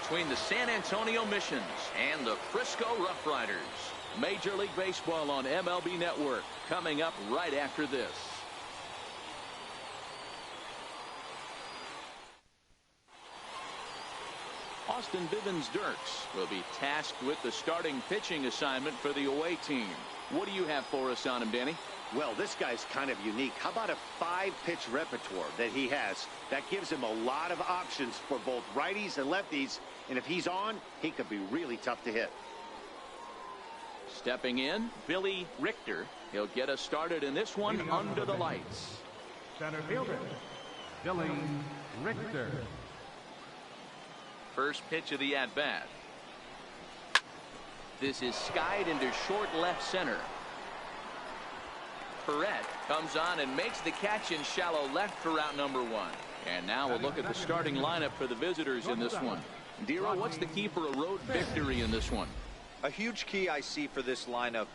between the San Antonio Missions and the Frisco RoughRiders. Major League Baseball on MLB Network coming up right after this. Austin Bivens-Dirks will be tasked with the starting pitching assignment for the away team. What do you have for us on him, Danny? Well, this guy's kind of unique. How about a 5-pitch repertoire that he has? That gives him a lot of options for both righties and lefties. And if he's on, he could be really tough to hit. Stepping in, Billy Richter. He'll get us started in this one under the lights. Center fielder, Billy Richter. First pitch of the at-bat. This is skied into short left center. Perret comes on and makes the catch in shallow left for out number 1. And now we'll look at the starting lineup for the visitors in this one. Dero, what's the key for a road victory in this one? A huge key I see for this lineup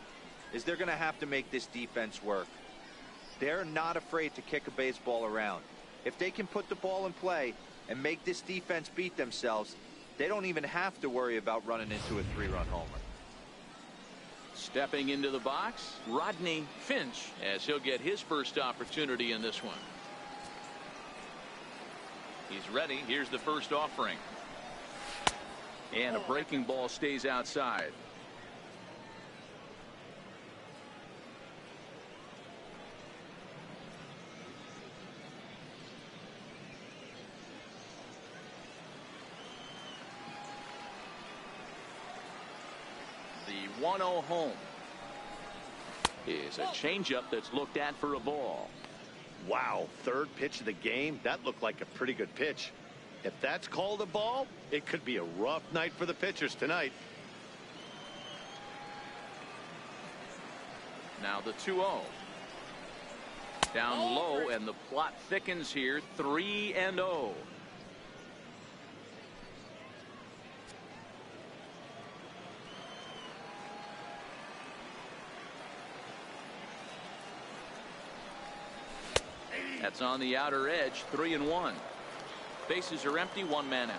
is they're going to have to make this defense work. They're not afraid to kick a baseball around. If they can put the ball in play and make this defense beat themselves, they don't even have to worry about running into a 3-run homer. Stepping into the box, Rodney Finch, as he'll get his first opportunity in this one. He's ready. Here's the first offering. And a breaking ball stays outside. The 1-0 home is a changeup that's looked at for a ball. Wow, third pitch of the game. That looked like a pretty good pitch. If that's called a ball, it could be a rough night for the pitchers tonight. Now the 2-0. Down low, and the plot thickens here. 3-0. That's on the outer edge. 3-1. Bases are empty. 1 man out.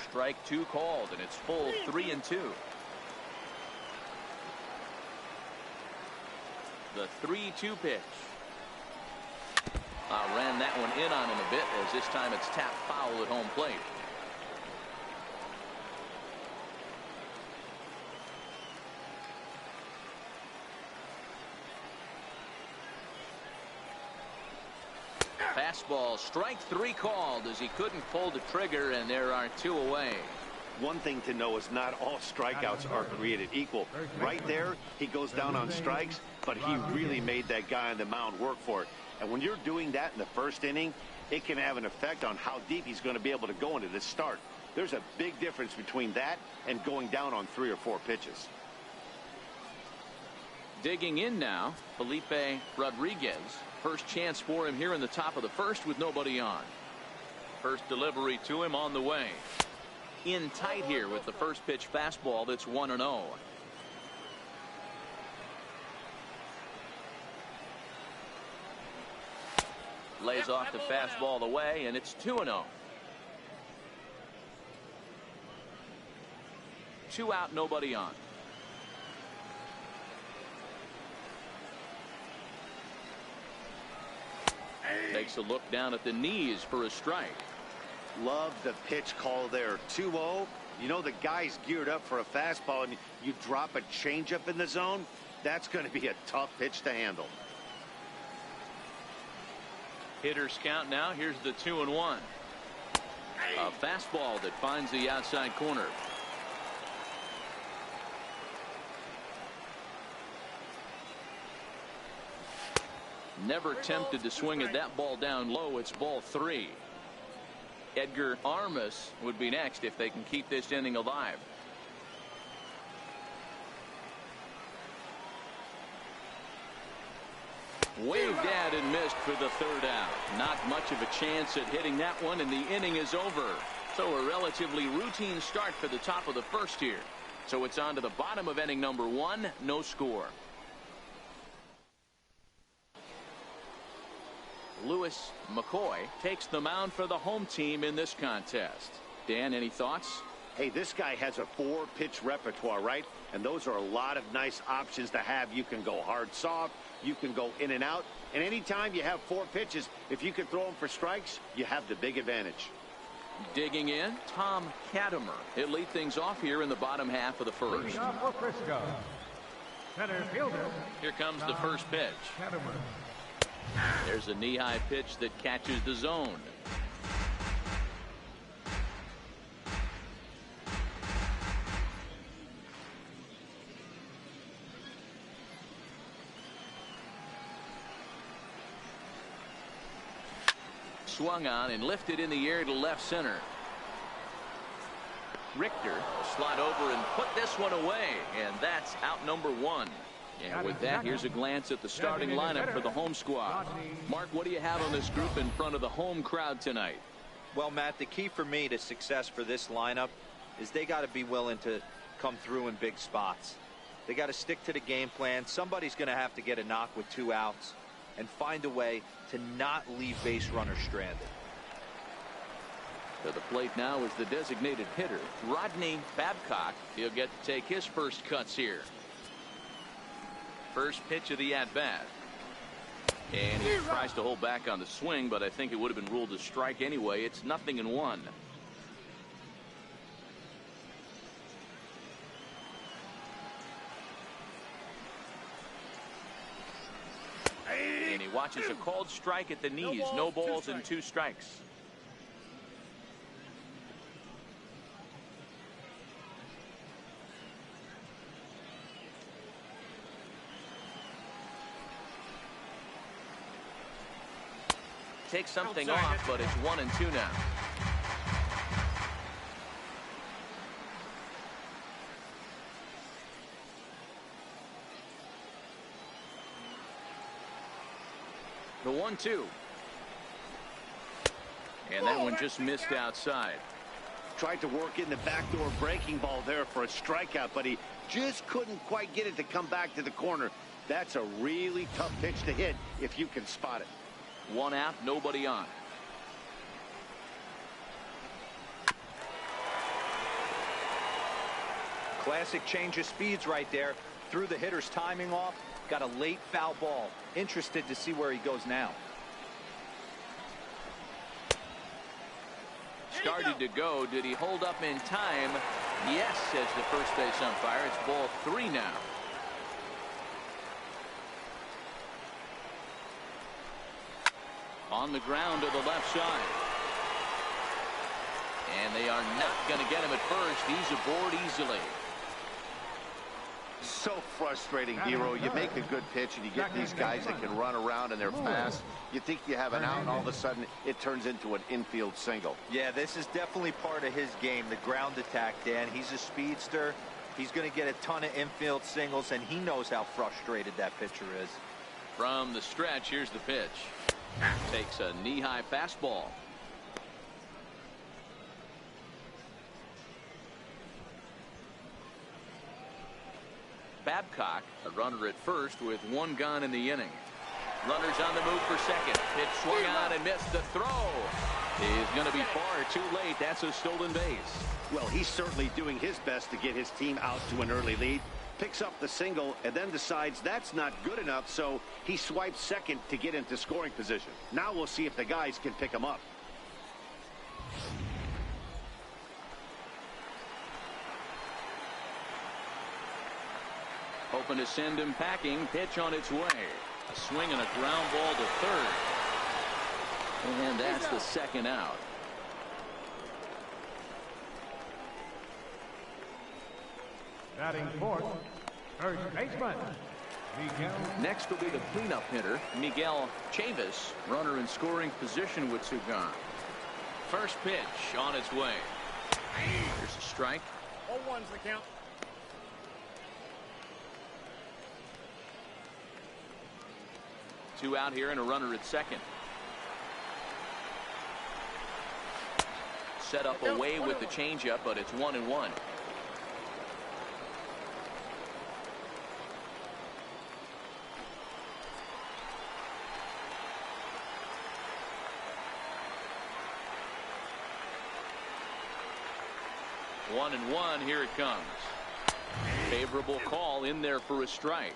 Strike 2 called, and it's full 3-2. The 3-2 pitch. Ran that one in on him a bit, as this time it's tapped foul at home plate. Fastball, strike 3 called, as he couldn't pull the trigger, and there are 2 away. One thing to know is not all strikeouts are created equal. Right there, he goes down on strikes, but he really made that guy on the mound work for it. And when you're doing that in the first inning, it can have an effect on how deep he's going to be able to go into this start. There's a big difference between that and going down on 3 or 4 pitches. Digging in now, Felipe Rodriguez. First chance for him here in the top of the first with nobody on. First delivery to him on the way. In tight here with the first pitch fastball that's 1-0. Lays off the fastball away, and it's 2-0. 2 out, nobody on. Takes a look down at the knees for a strike. Love the pitch call there. 2-0. You know the guy's geared up for a fastball, and you drop a changeup in the zone. That's going to be a tough pitch to handle. Hitters count now. Here's the 2-1. A fastball that finds the outside corner. Never tempted to swing at that ball down low. It's ball 3. Edgar Armas would be next if they can keep this inning alive. Waved at and missed for the 3rd out. Not much of a chance at hitting that one, and the inning is over. So a relatively routine start for the top of the first here. So it's on to the bottom of inning number 1. No score. Lewis McCoy takes the mound for the home team in this contest. Dan, any thoughts? Hey, this guy has a 4-pitch repertoire, right? And those are a lot of nice options to have. You can go hard, soft. You can go in and out. And anytime you have 4 pitches, if you can throw them for strikes, you have the big advantage. Digging in, Tom Katimer. He'll lead things off here in the bottom half of the first. Leading off for Frisco, center fielder. Here comes the first pitch. Katimer. There's a knee-high pitch that catches the zone. Swung on and lifted in the air to left center. Richter slide over and put this one away, and that's out number 1. And with that, here's a glance at the starting lineup for the home squad. Mark, what do you have on this group in front of the home crowd tonight? Well, Matt, the key for me to success for this lineup is they got to be willing to come through in big spots. They got to stick to the game plan. Somebody's going to have to get a knock with 2 outs and find a way to not leave base runners stranded. To the plate now is the designated hitter, Rodney Babcock. He'll get to take his first cuts here. First pitch of the at-bat. And he tries to hold back on the swing, but I think it would have been ruled a strike anyway. It's 0-1. And he watches a called strike at the knees. No balls and 2 strikes. Takes something off, but it's 1-2 now. The 1-2. And that one just missed outside. Tried to work in the backdoor breaking ball there for a strikeout, but he just couldn't quite get it to come back to the corner. That's a really tough pitch to hit if you can spot it. 1 out, nobody on. Classic change of speeds right there. Threw the hitter's timing off. Got a late foul ball. Interested to see where he goes now. Started to go. Did he hold up in time? Yes, says the first base umpire. It's ball 3 now. On the ground to the left side. And they are not going to get him at first. He's aboard easily. So frustrating, Hero. You make a good pitch and you get these guys that can run around and they're fast. You think you have an out and all of a sudden it turns into an infield single. Yeah, this is definitely part of his game, the ground attack, Dan. He's a speedster. He's going to get a ton of infield singles, and he knows how frustrated that pitcher is. From the stretch, here's the pitch. Takes a knee-high fastball. Babcock, a runner at first with 1 gone in the inning. Runners on the move for second. Pitch swung on and missed the throw. He's going to be far too late. That's a stolen base. Well, he's certainly doing his best to get his team out to an early lead. Picks up the single and then decides that's not good enough, so he swipes second to get into scoring position. Now we'll see if the guys can pick him up. Hoping to send him packing. Pitch on its way. A swing and a ground ball to third. And that's the second out. Batting fourth, first baseman, Miguel. Next will be the cleanup hitter, Miguel Chavis. Runner in scoring position with 2 gone. First pitch on its way. Here's a strike. 0-1's the count. Two out here and a runner at second. Set up away with the changeup, but it's 1-1. 1-1. Here it comes. Favorable call in there for a strike.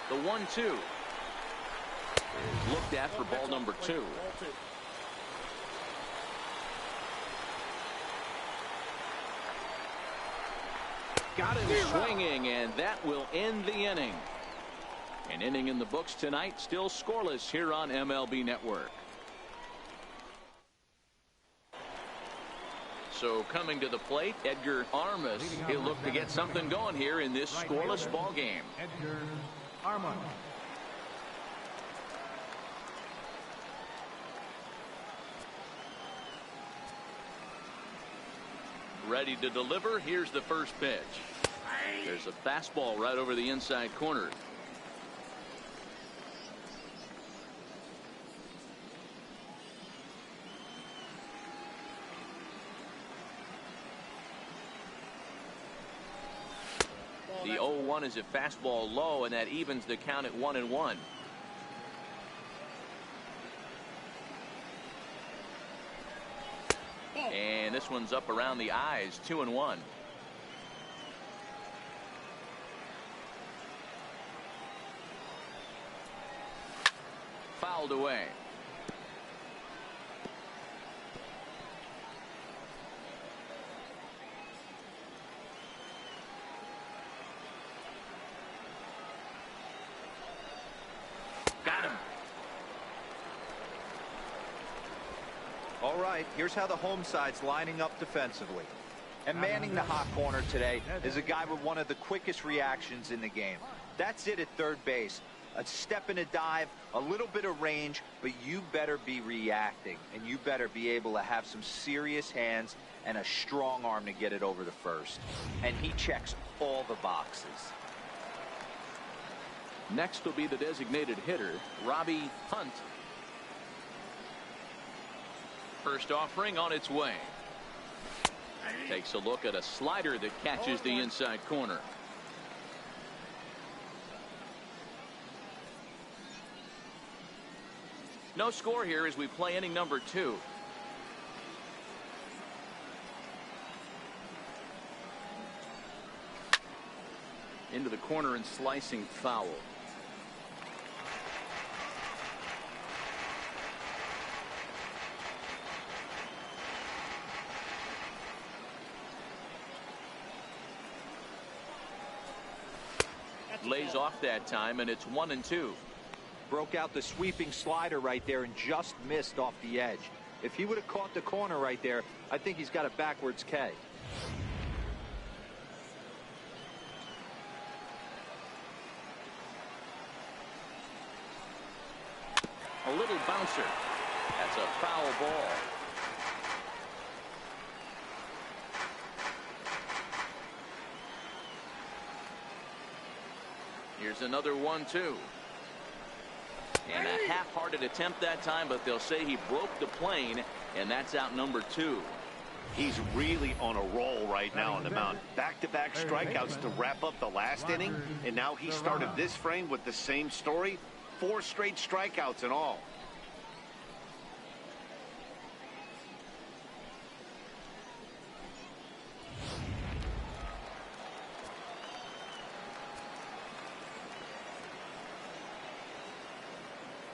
The 1-2 looked at for ball number 2. Got him swinging, and that will end the inning. An inning in the books tonight, still scoreless here on MLB Network. So coming to the plate, Edgar Armas. He'll look to get something going here in this scoreless ball game. Edgar Armas. Ready to deliver. Here's the first pitch. There's a fastball right over the inside corner. The 0-1 is a fastball low, and that evens the count at 1-1. And this one's up around the eyes, 2-1. Fouled away. Got him. All right, here's how the home side's lining up defensively. And manning the hot corner today is a guy with one of the quickest reactions in the game. That's it at third base. A step and a dive, a little bit of range, but you better be reacting, and you better be able to have some serious hands and a strong arm to get it over to first. And he checks all the boxes. Next will be the designated hitter, Robbie Hunt. First offering on its way. Takes a look at a slider that catches the inside corner. No score here as we play inning number 2. Into the corner and slicing foul. Lays off that time, and it's 1-2. Broke out the sweeping slider right there and just missed off the edge. If he would have caught the corner right there, I think he's got a backwards K. A little bouncer. That's a foul ball. Here's another 1-2. And a half-hearted attempt that time, but they'll say he broke the plane, and that's out number 2. He's really on a roll right now on the mound. Back-to-back strikeouts to wrap up the last inning, and now he started this frame with the same story. 4 straight strikeouts in all.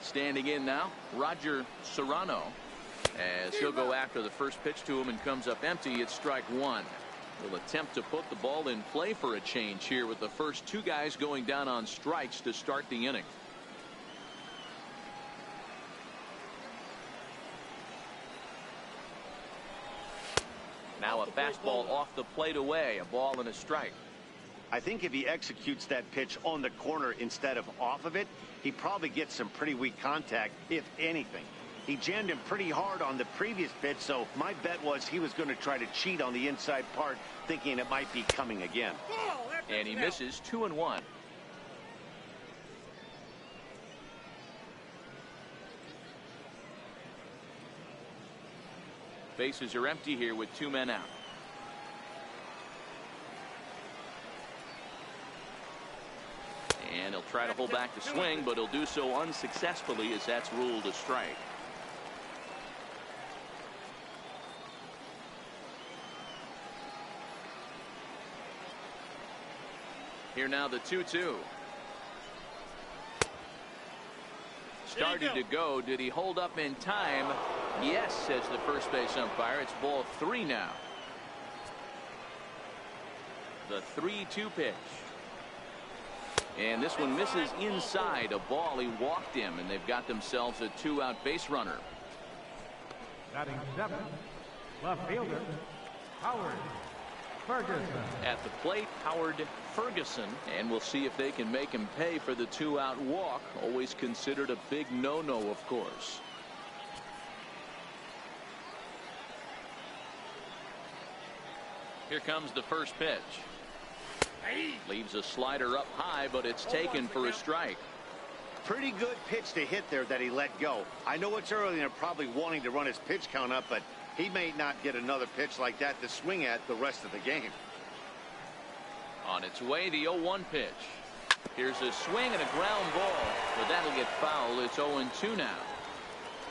Standing in now, Roger Serrano, as he'll go after the first pitch to him and comes up empty. It's strike 1. He'll attempt to put the ball in play for a change here with the first 2 guys going down on strikes to start the inning. Now a fastball off the plate away, a ball and a strike. I think if he executes that pitch on the corner instead of off of it, he probably gets some pretty weak contact, if anything. He jammed him pretty hard on the previous pitch, so my bet was he was going to try to cheat on the inside part, thinking it might be coming again. And he misses, 2-1. Bases are empty here with 2 men out. And he'll try to hold back the swing, but he'll do so unsuccessfully as that's ruled a strike. Here now the 2-2. Started to go. Did he hold up in time? Yes, says the first base umpire. It's ball 3 now. The 3-2 pitch. And this one misses inside. A ball. He walked him, and they've got themselves a 2-out base runner. Batting 7, left fielder, Howard Ferguson. At the plate, Howard Ferguson, and we'll see if they can make him pay for the 2-out walk. Always considered a big no-no, of course. Here comes the first pitch. Leaves a slider up high, but it's taken for a strike. Pretty good pitch to hit there that he let go. I know it's early and they're probably wanting to run his pitch count up, but he may not get another pitch like that to swing at the rest of the game. On its way, the 0-1 pitch. Here's a swing and a ground ball, but that'll get fouled. It's 0-2 now.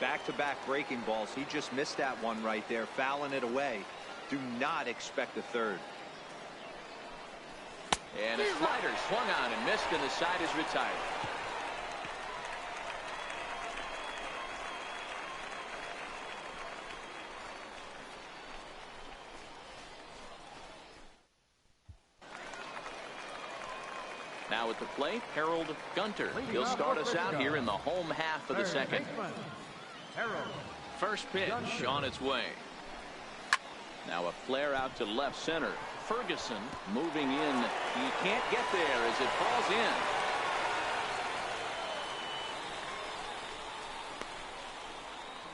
Back-to-back breaking balls. He just missed that one right there, fouling it away. Do not expect a third. And a slider swung on and missed, and the side is retired. Now at the plate, Harold Gunter. He'll start us out here in the home half of the second. First pitch on its way. Now a flare out to left center. Ferguson moving in. He can't get there as it falls in.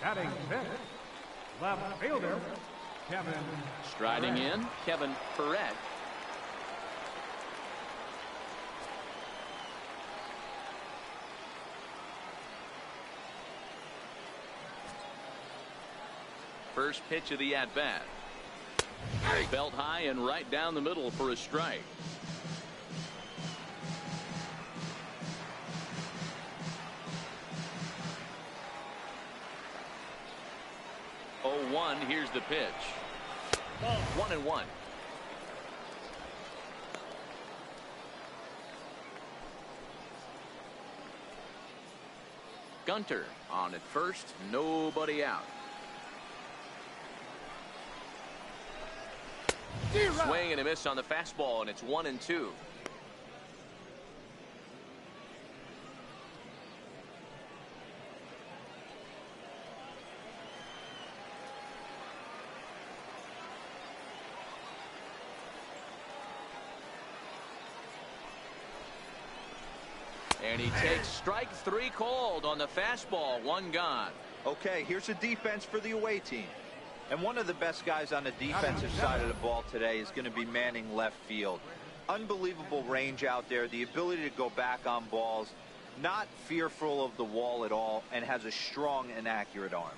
Batting 6, left fielder, Kevin. Striding in, Kevin Perret. First pitch of the at-bat. Belt high and right down the middle for a strike. Oh, 1. Here's the pitch. 1-1. Gunter on at first. Nobody out. Swing and a miss on the fastball, and it's 1-2. And he takes strike 3 called on the fastball. 1 gone. Okay, here's a defense for the away team. And one of the best guys on the defensive side of the ball today is going to be manning left field. Unbelievable range out there, the ability to go back on balls, not fearful of the wall at all, and has a strong and accurate arm.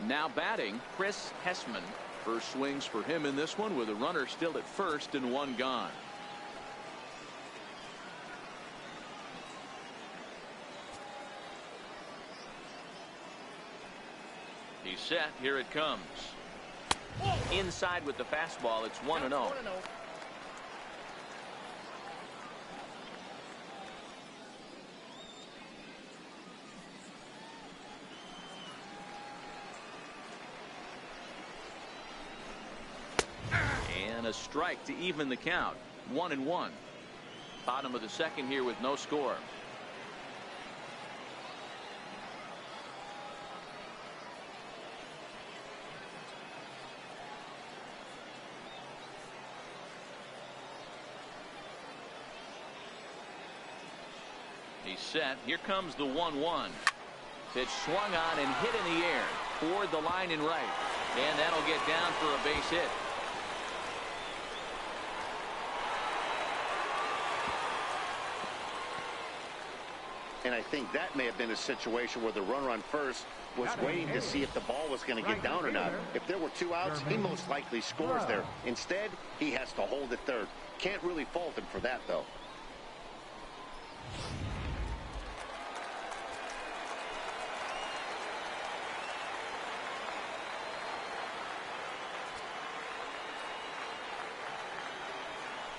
Now batting, Chris Hessman. First swings for him in this one with a runner still at first and 1 gone. He's set. Here it comes. Inside with the fastball. It's 1-0. And a strike to even the count. 1-1. Bottom of the second here with no score. He's set. Here comes the 1-1. Pitch swung on and hit in the air toward the line and right. And that'll get down for a base hit. And I think that may have been a situation where the runner on first was waiting to see if the ball was going to get down or not. If there were 2 outs, he most likely scores there. Instead, he has to hold at third. Can't really fault him for that, though.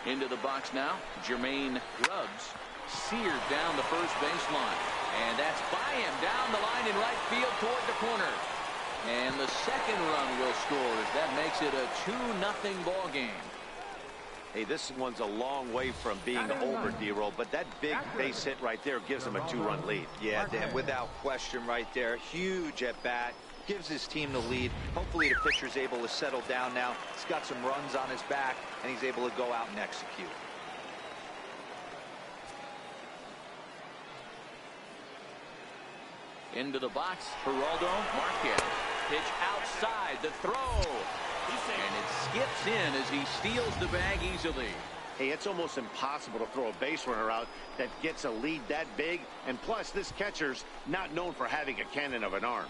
Into the box now, Jermaine Grubbs seared down the first baseline. And that's by him down the line in right field toward the corner. And the second run will score as that makes it a 2-0 ball game. Hey, this one's a long way from being over, D-Roll, but that big base hit right there gives him a 2-run lead. Yeah, Dan, without question right there. Huge at bat. Gives his team the lead. Hopefully the pitcher's able to settle down now. He's got some runs on his back, and he's able to go out and execute. Into the box, Geraldo Marquez. Pitch outside, the throw. And it skips in as he steals the bag easily. Hey, it's almost impossible to throw a base runner out that gets a lead that big. And plus, this catcher's not known for having a cannon of an arm.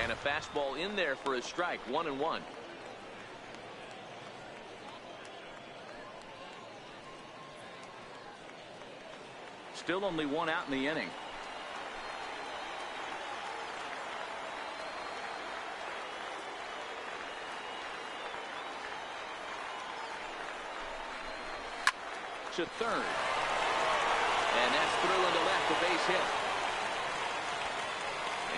And a fastball in there for a strike, 1-1. Still only 1 out in the inning. To third. And that's through into left, a base hit.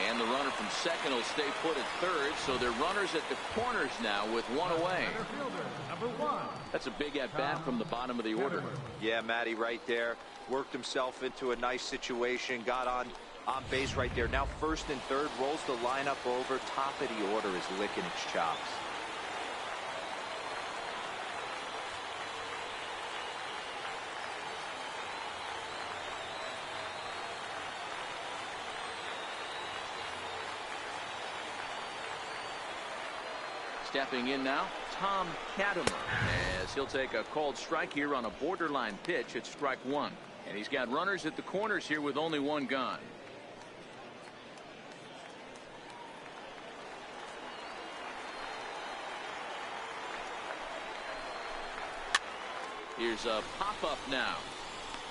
And the runner from second will stay put at third, so they're runners at the corners now with 1 away. That's a big at-bat from the bottom of the order. Yeah, Matty, right there. Worked himself into a nice situation, got on base right there. Now first and third, rolls the lineup over. Top of the order is licking its chops. Stepping in now, Tom Katimer, as he'll take a called strike here on a borderline pitch at strike 1. And he's got runners at the corners here with only 1 gone. Here's a pop-up now.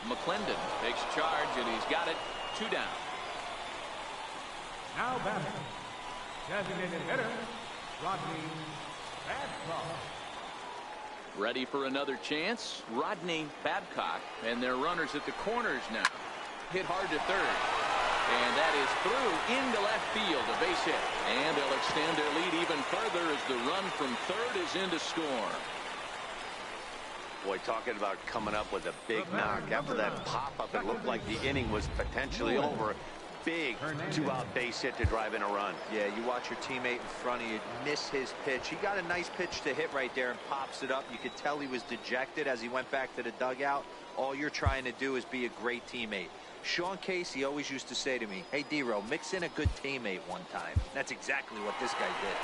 McClendon takes charge, and he's got it. 2 down. Now batting, designated hitter, Rodney Babcock. Ready for another chance, Rodney Babcock, and their runners at the corners now. Hit hard to third, and that is through into left field, a base hit. And they'll extend their lead even further as the run from third is in to score. Boy, talking about coming up with a big knock. After that pop-up, it looked like the inning was potentially over. Big 2-out base hit to drive in a run. Yeah, you watch your teammate in front of you miss his pitch. He got a nice pitch to hit right there and pops it up. You could tell he was dejected as he went back to the dugout. All you're trying to do is be a great teammate. Sean Casey always used to say to me, hey, D-Row, mix in a good teammate one time. That's exactly what this guy did.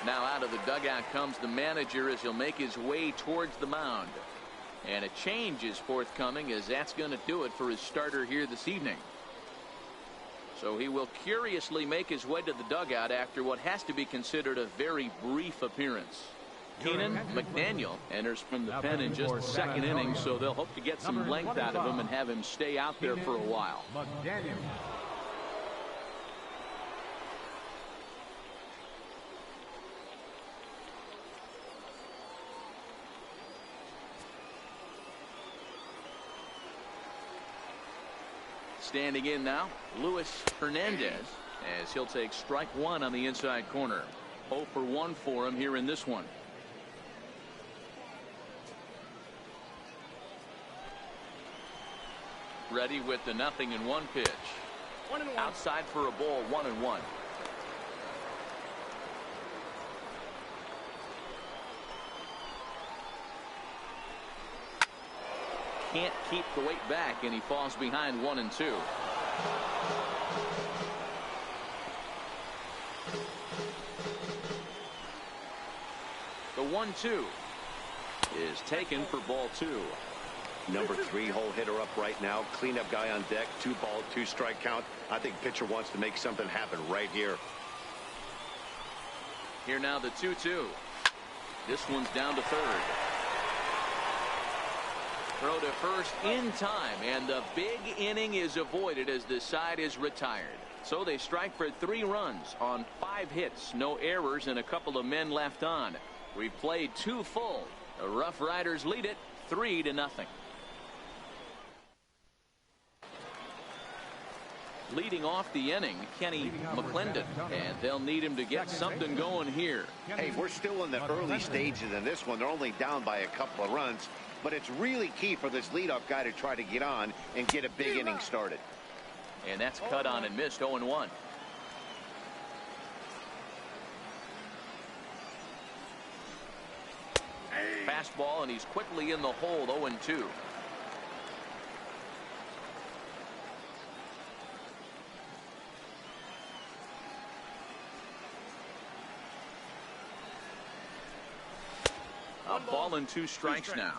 Now out of the dugout comes the manager as he'll make his way towards the mound. And a change is forthcoming, as that's going to do it for his starter here this evening. So he will curiously make his way to the dugout after what has to be considered a very brief appearance. Keenan McDaniel enters from the pen in just the second inning, so they'll hope to get some length out of him and have him stay out there for a while. Standing in now, Luis Hernandez, as he'll take strike 1 on the inside corner. 0 for 1 for him here in this one. Ready with the 0-1 pitch. Outside for a ball, 1-1. Can't keep the weight back, and he falls behind 1-2. 1-2 is taken for ball 2. Number 3 hole hitter up right now. Cleanup guy on deck. 2 ball, 2 strike count. I think pitcher wants to make something happen right here. Here now the 2-2. This one's down to third. Throw to first in time, and the big inning is avoided as the side is retired. So they strike for 3 runs on 5 hits, no errors, and a couple of men left on. We've played 2 full. The RoughRiders lead it 3-0. Leading off the inning, Kenny McClendon, and they'll need him to get something going here. Hey, we're still in the early stages in this one. They're only down by a couple of runs, but it's really key for this leadoff guy to try to get on and get a big inning started. And that's cut on and missed. 0-1. Fastball, and he's quickly in the hole. 0-2. A ball and 2 strikes now.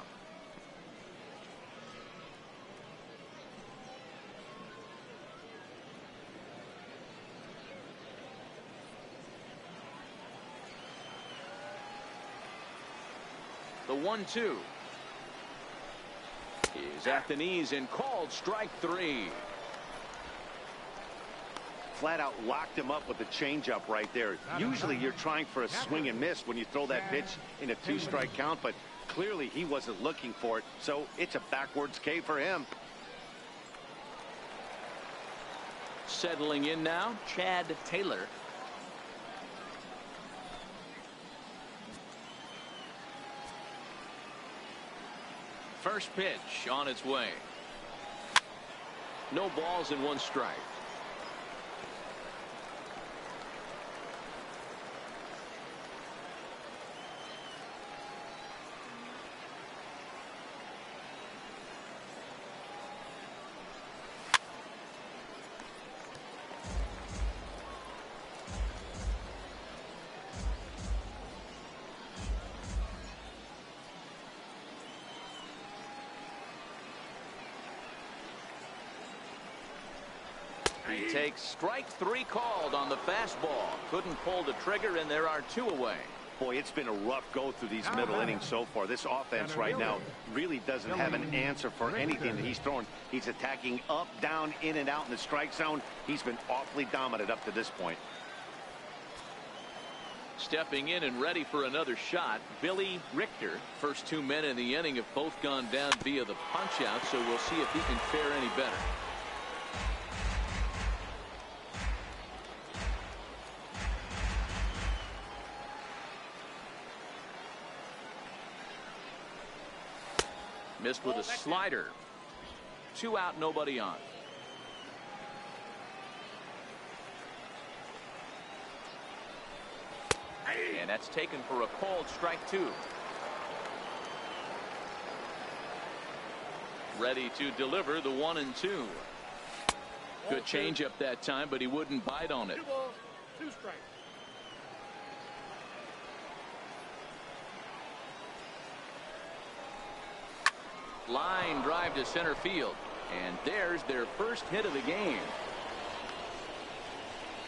The 1-2 is at the knees and called strike 3. Flat out locked him up with the changeup right there. Usually you're trying for a swing and miss when you throw that pitch in a 2-strike count, but clearly he wasn't looking for it, so it's a backwards K for him. Settling in now, Chad Taylor. First pitch on its way. No balls and 1 strike. He takes strike 3 called on the fastball. Couldn't pull the trigger, and there are 2 away. Boy, it's been a rough go through these middle innings so far. This offense right now really doesn't have an answer for anything that he's throwing. He's attacking up, down, in and out in the strike zone. He's been awfully dominant up to this point. Stepping in and ready for another shot, Billy Richter. First 2 men in the inning have both gone down via the punch out, so we'll see if he can fare any better. Missed with a slider. 2 out, nobody on. And that's taken for a called strike 2. Ready to deliver the 1-2. Good changeup that time, but he wouldn't bite on it. 2 balls, 2 strikes. Line drive to center field, and there's their first hit of the game.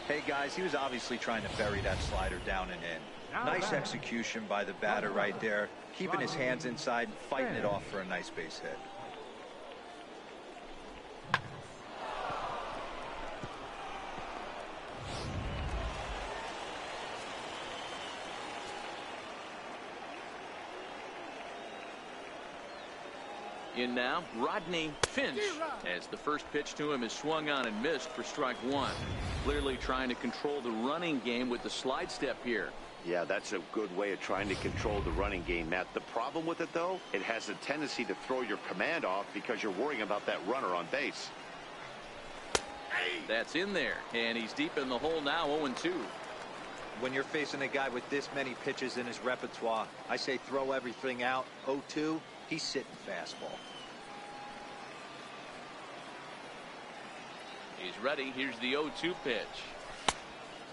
Hey guys, he was obviously trying to bury that slider down and in. Nice execution by the batter right there, keeping his hands inside and fighting it off for a nice base hit. In now, Rodney Finch, as the first pitch to him is swung on and missed for strike 1. Clearly trying to control the running game with the slide step here. Yeah, that's a good way of trying to control the running game, Matt. The problem with it, though, it has a tendency to throw your command off because you're worrying about that runner on base. That's in there, and he's deep in the hole now. 0-2. When you're facing a guy with this many pitches in his repertoire, I say throw everything out. 0-2. He's sitting fastball. He's ready. Here's the 0-2 pitch.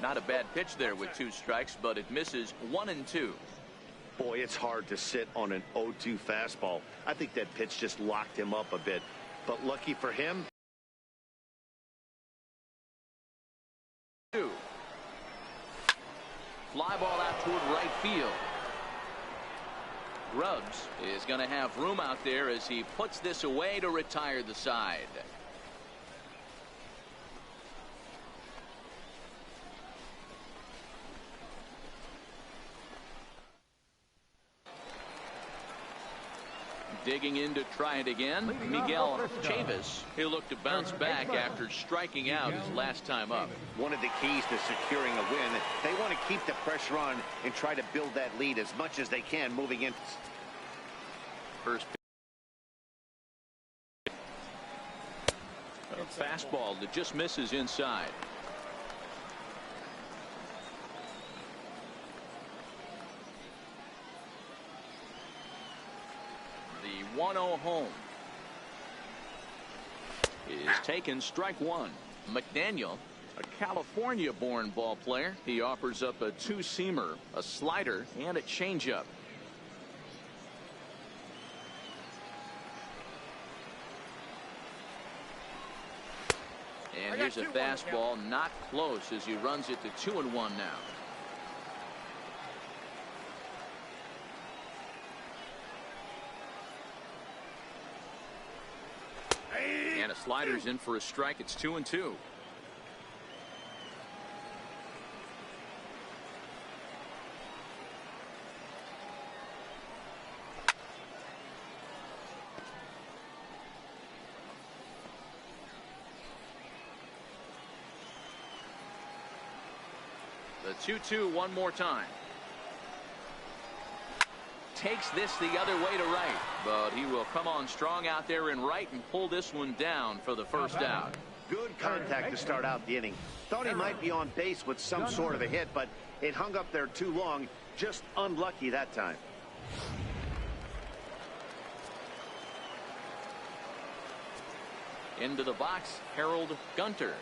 Not a bad pitch there with 2 strikes, but it misses. 1-2. Boy, it's hard to sit on an 0-2 fastball. I think that pitch just locked him up a bit. But lucky for him. Fly ball out toward right field. Grubbs is going to have room out there as he puts this away to retire the side. Digging in to try it again, Miguel Chavis. He'll look to bounce back after striking out his last time up. One of the keys to securing a win, they want to keep the pressure on and try to build that lead as much as they can moving in. First a fastball that just misses inside. The 1-0 home is taken, strike one. McDaniel, a California-born ball player. He offers up a two-seamer, a slider, and a changeup. And here's a fastball, not close, as he runs it to 2-1 now. And a slider's in for a strike. It's 2-2. The 2-2 one more time. Takes this the other way to right, but he will come on strong out there in right and pull this one down for the first out. Good contact to start out the inning. Thought he might be on base with some sort of a hit, but it hung up there too long. Just unlucky that time. Into the box, Harold Gunter.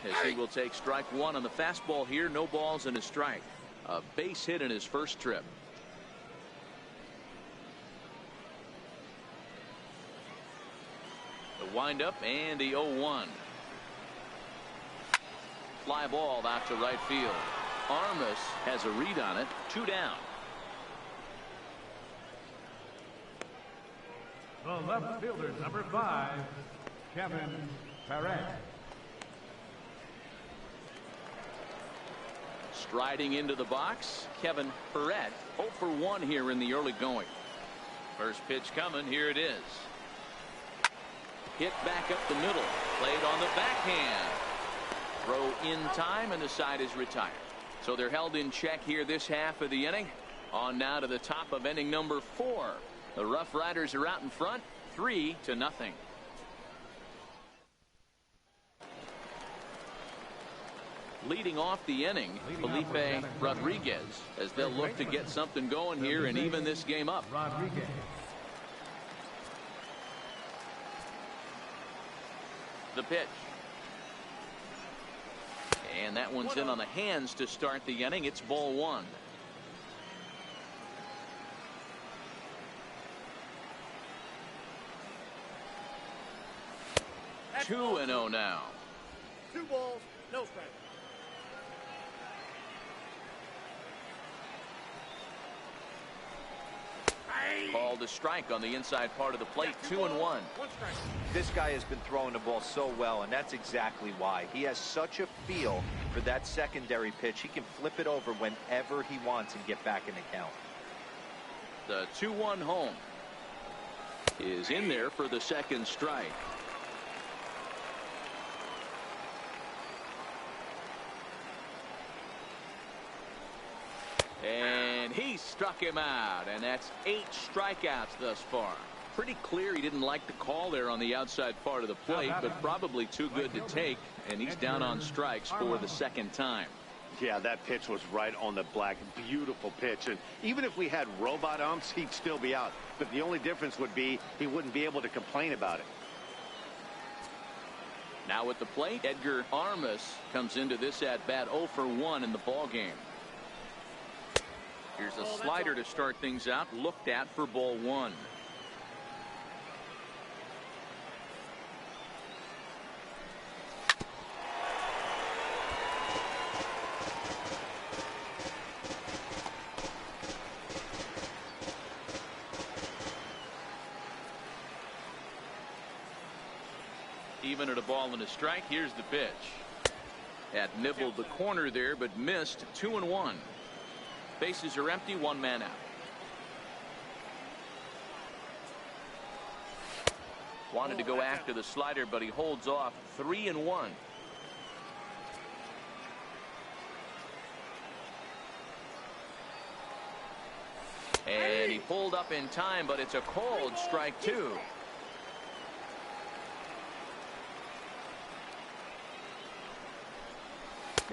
As he will take strike one on the fastball here. No balls and a strike. A base hit in his first trip. The windup and the 0-1. Fly ball out to right field. Armas has a read on it. 2 down. The left fielder, number 5, Kevin Perez. Striding into the box, Kevin Perez. 0 for 1 here in the early going. First pitch coming. Here it is. Hit back up the middle. Played on the backhand. Throw in time, and the side is retired. So they're held in check here this half of the inning. On now to the top of inning number 4. The RoughRiders are out in front, 3-0. Leading off the inning, Felipe Rodriguez, as they'll look to get something going here and even this game up. Rodriguez. The pitch. And that one's in on the hands to start the inning. It's ball 1. That's 2-0 now. 2 balls, no strike. Called a strike on the inside part of the plate. 2-1. This guy has been throwing the ball so well, and that's exactly why. He has such a feel for that secondary pitch. He can flip it over whenever he wants and get back in the count. The 2-1 home is in there for the second strike. And he struck him out, and that's 8 strikeouts thus far. Pretty clear he didn't like the call there on the outside part of the plate, but probably too good to take, and he's down on strikes for the second time. Yeah, that pitch was right on the black. Beautiful pitch. And even if we had robot umps, he'd still be out. But the only difference would be he wouldn't be able to complain about it. Now at the plate, Edgar Armas comes into this at bat 0 for 1 in the ball game. Here's a slider to start things out, looked at for ball one. Even at a ball and a strike, here's the pitch. That nibbled the corner there, but missed. 2-1. Bases are empty, one man out. Wanted to go after the slider, but he holds off. 3-1. And he pulled up in time, but it's a cold strike two.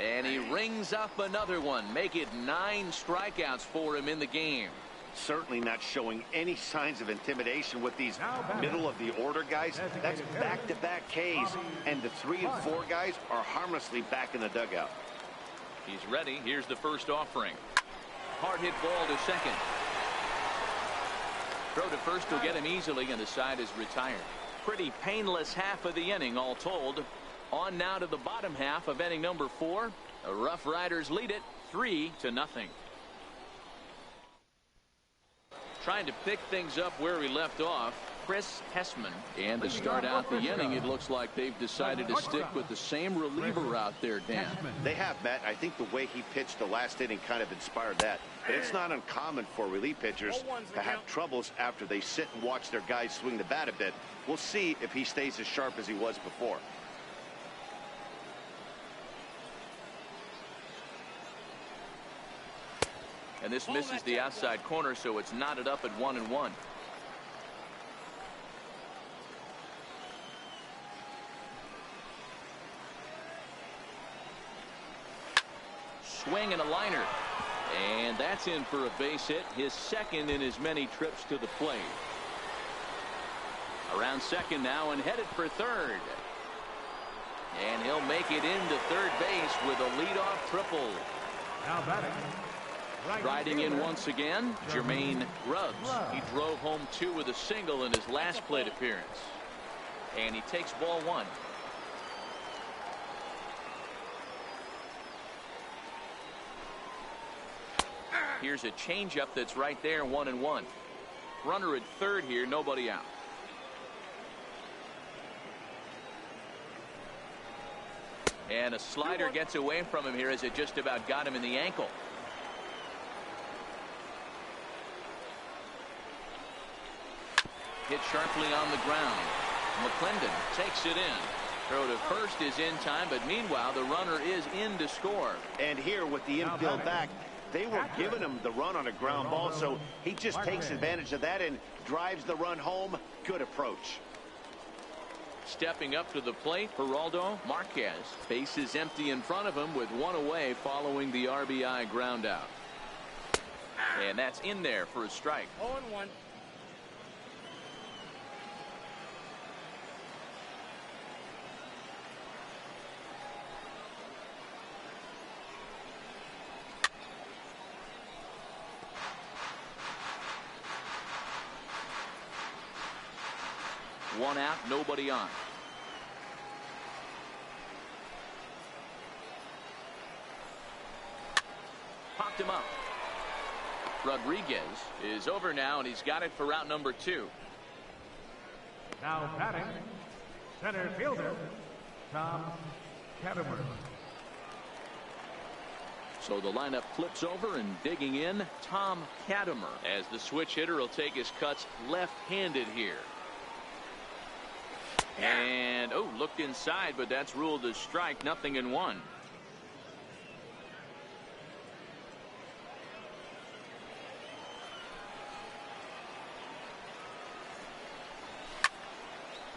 And he rings up another one. Make it 9 strikeouts for him in the game. Certainly not showing any signs of intimidation with these middle of the order guys. That's back-to-back Ks. And the 3 and 4 guys are harmlessly back in the dugout. He's ready. Here's the first offering. Hard hit ball to second. Throw to first will get him easily, and the side is retired. Pretty painless half of the inning all told. On now to the bottom half of inning number 4. The RoughRiders lead it 3-0. Trying to pick things up where we left off, Chris Hessman. And to start out the inning, it looks like they've decided to stick with the same reliever out there, Dan. They have, Matt. I think the way he pitched the last inning kind of inspired that. But it's not uncommon for relief pitchers to have troubles after they sit and watch their guys swing the bat a bit. We'll see if he stays as sharp as he was before. And this misses the outside corner, so it's knotted up at 1-1. Swing and a liner. And that's in for a base hit, his second in as many trips to the plate. Around second now and headed for third. And he'll make it into third base with a leadoff triple. Now batting. Riding in once again, Jermaine Grubbs. He drove home 2 with a single in his last plate appearance. And he takes ball 1. Here's a changeup that's right there, 1-1. Runner at third here, nobody out. And a slider gets away from him here as it just about got him in the ankle. Hit sharply on the ground. McClendon takes it in. Throw to first is in time, but meanwhile the runner is in to score. And here with the infield back, they were giving him the run on a ground ball, so he just takes advantage of that and drives the run home. Good approach. Stepping up to the plate, Geraldo Marquez. Base is empty in front of him with 1 away following the RBI ground out. And that's in there for a strike. 0-1. One out, nobody on. Popped him up. Rodriguez is over now, and he's got it for route number 2. Now batting, center fielder, Tom Katimer. So the lineup flips over, and digging in, Tom Katimer. As the switch hitter will take his cuts left-handed here. And, looked inside, but that's ruled a strike, 0-1.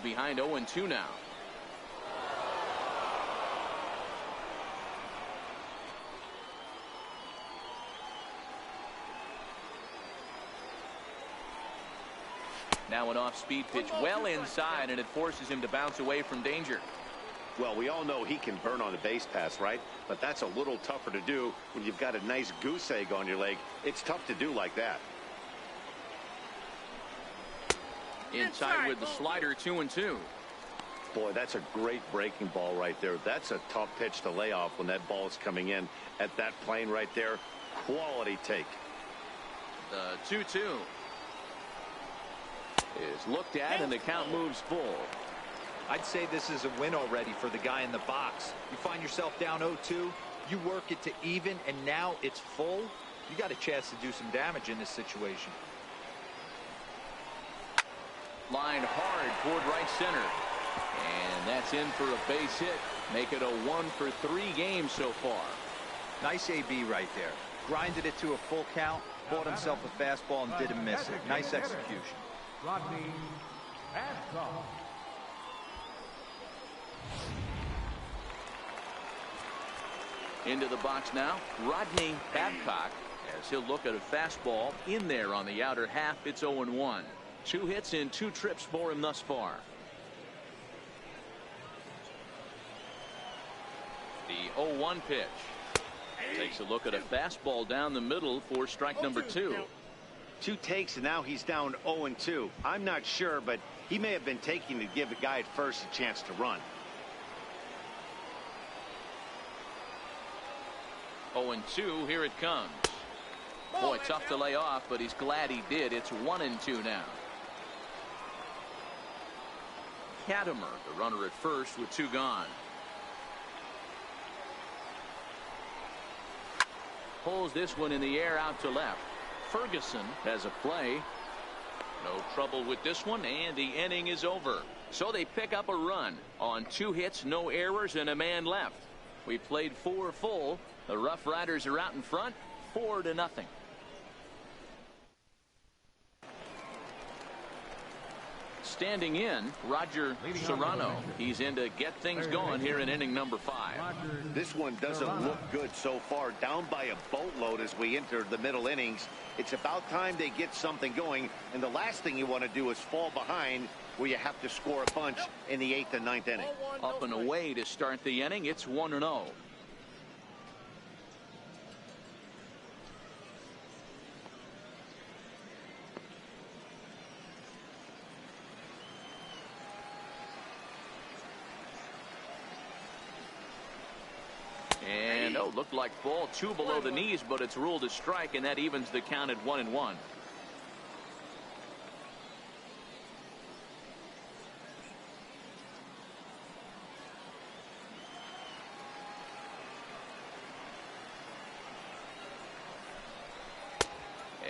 Behind 0-2 now. Now an off-speed pitch well inside, and it forces him to bounce away from danger. Well, we all know he can burn on the base pass, right? But that's a little tougher to do when you've got a nice goose egg on your leg. It's tough to do like that. Inside with the slider, 2-2. Boy, that's a great breaking ball right there. That's a tough pitch to lay off when that ball is coming in at that plane right there. Quality take. The 2-2 is looked at, and the count moves full. I'd say this is a win already for the guy in the box. You find yourself down 0-2, you work it to even, and now it's full. You got a chance to do some damage in this situation. Line hard toward right center. And that's in for a base hit. Make it a 1-for-3 game so far. Nice AB right there. Grinded it to a full count, bought himself a fastball and didn't miss it. Nice execution. Rodney Babcock. Into the box now, Rodney Babcock, as he'll look at a fastball in there on the outer half. It's 0-1. 2 hits in 2 trips for him thus far. The 0-1 pitch. Takes a look at a fastball down the middle for strike number 2. 2 takes, and now he's down 0-2. I'm not sure, but he may have been taking to give the guy at first a chance to run. 0-2, here it comes. Boy, tough to lay off, but he's glad he did. It's 1-2 now. Katimer, the runner at first with 2 gone. Pulls this one in the air out to left. Ferguson has a play. No trouble with this one, and the inning is over. So they pick up a run on 2 hits, no errors, and a man left. We played 4 full. The RoughRiders are out in front, 4-0. Standing in, Roger Serrano. He's in to get things going here in inning number 5. This one doesn't look good so far. Down by a boatload as we enter the middle innings. It's about time they get something going, and the last thing you want to do is fall behind where you have to score a bunch in the 8th and 9th inning. Up and away to start the inning. It's 1-0. And looked like ball 2 below the knees, but it's ruled a strike, and that evens the count at 1-1.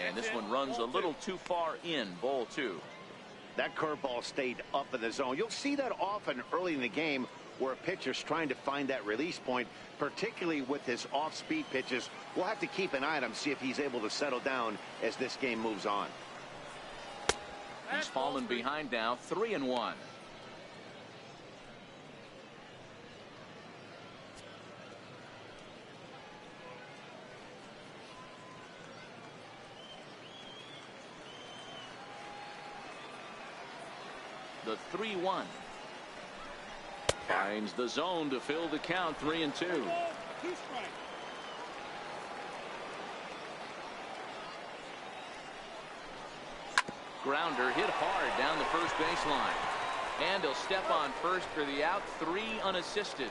And this one runs a little too far in, ball 2. That curveball stayed up in the zone. You'll see that often early in the game where a pitcher's trying to find that release point, particularly with his off-speed pitches. We'll have to keep an eye on him, see if he's able to settle down as this game moves on. He's fallen behind now, 3-1. The 3-1. Finds the zone to fill the count, 3-2. Grounder hit hard down the first baseline. And he'll step on first for the out, 3 unassisted.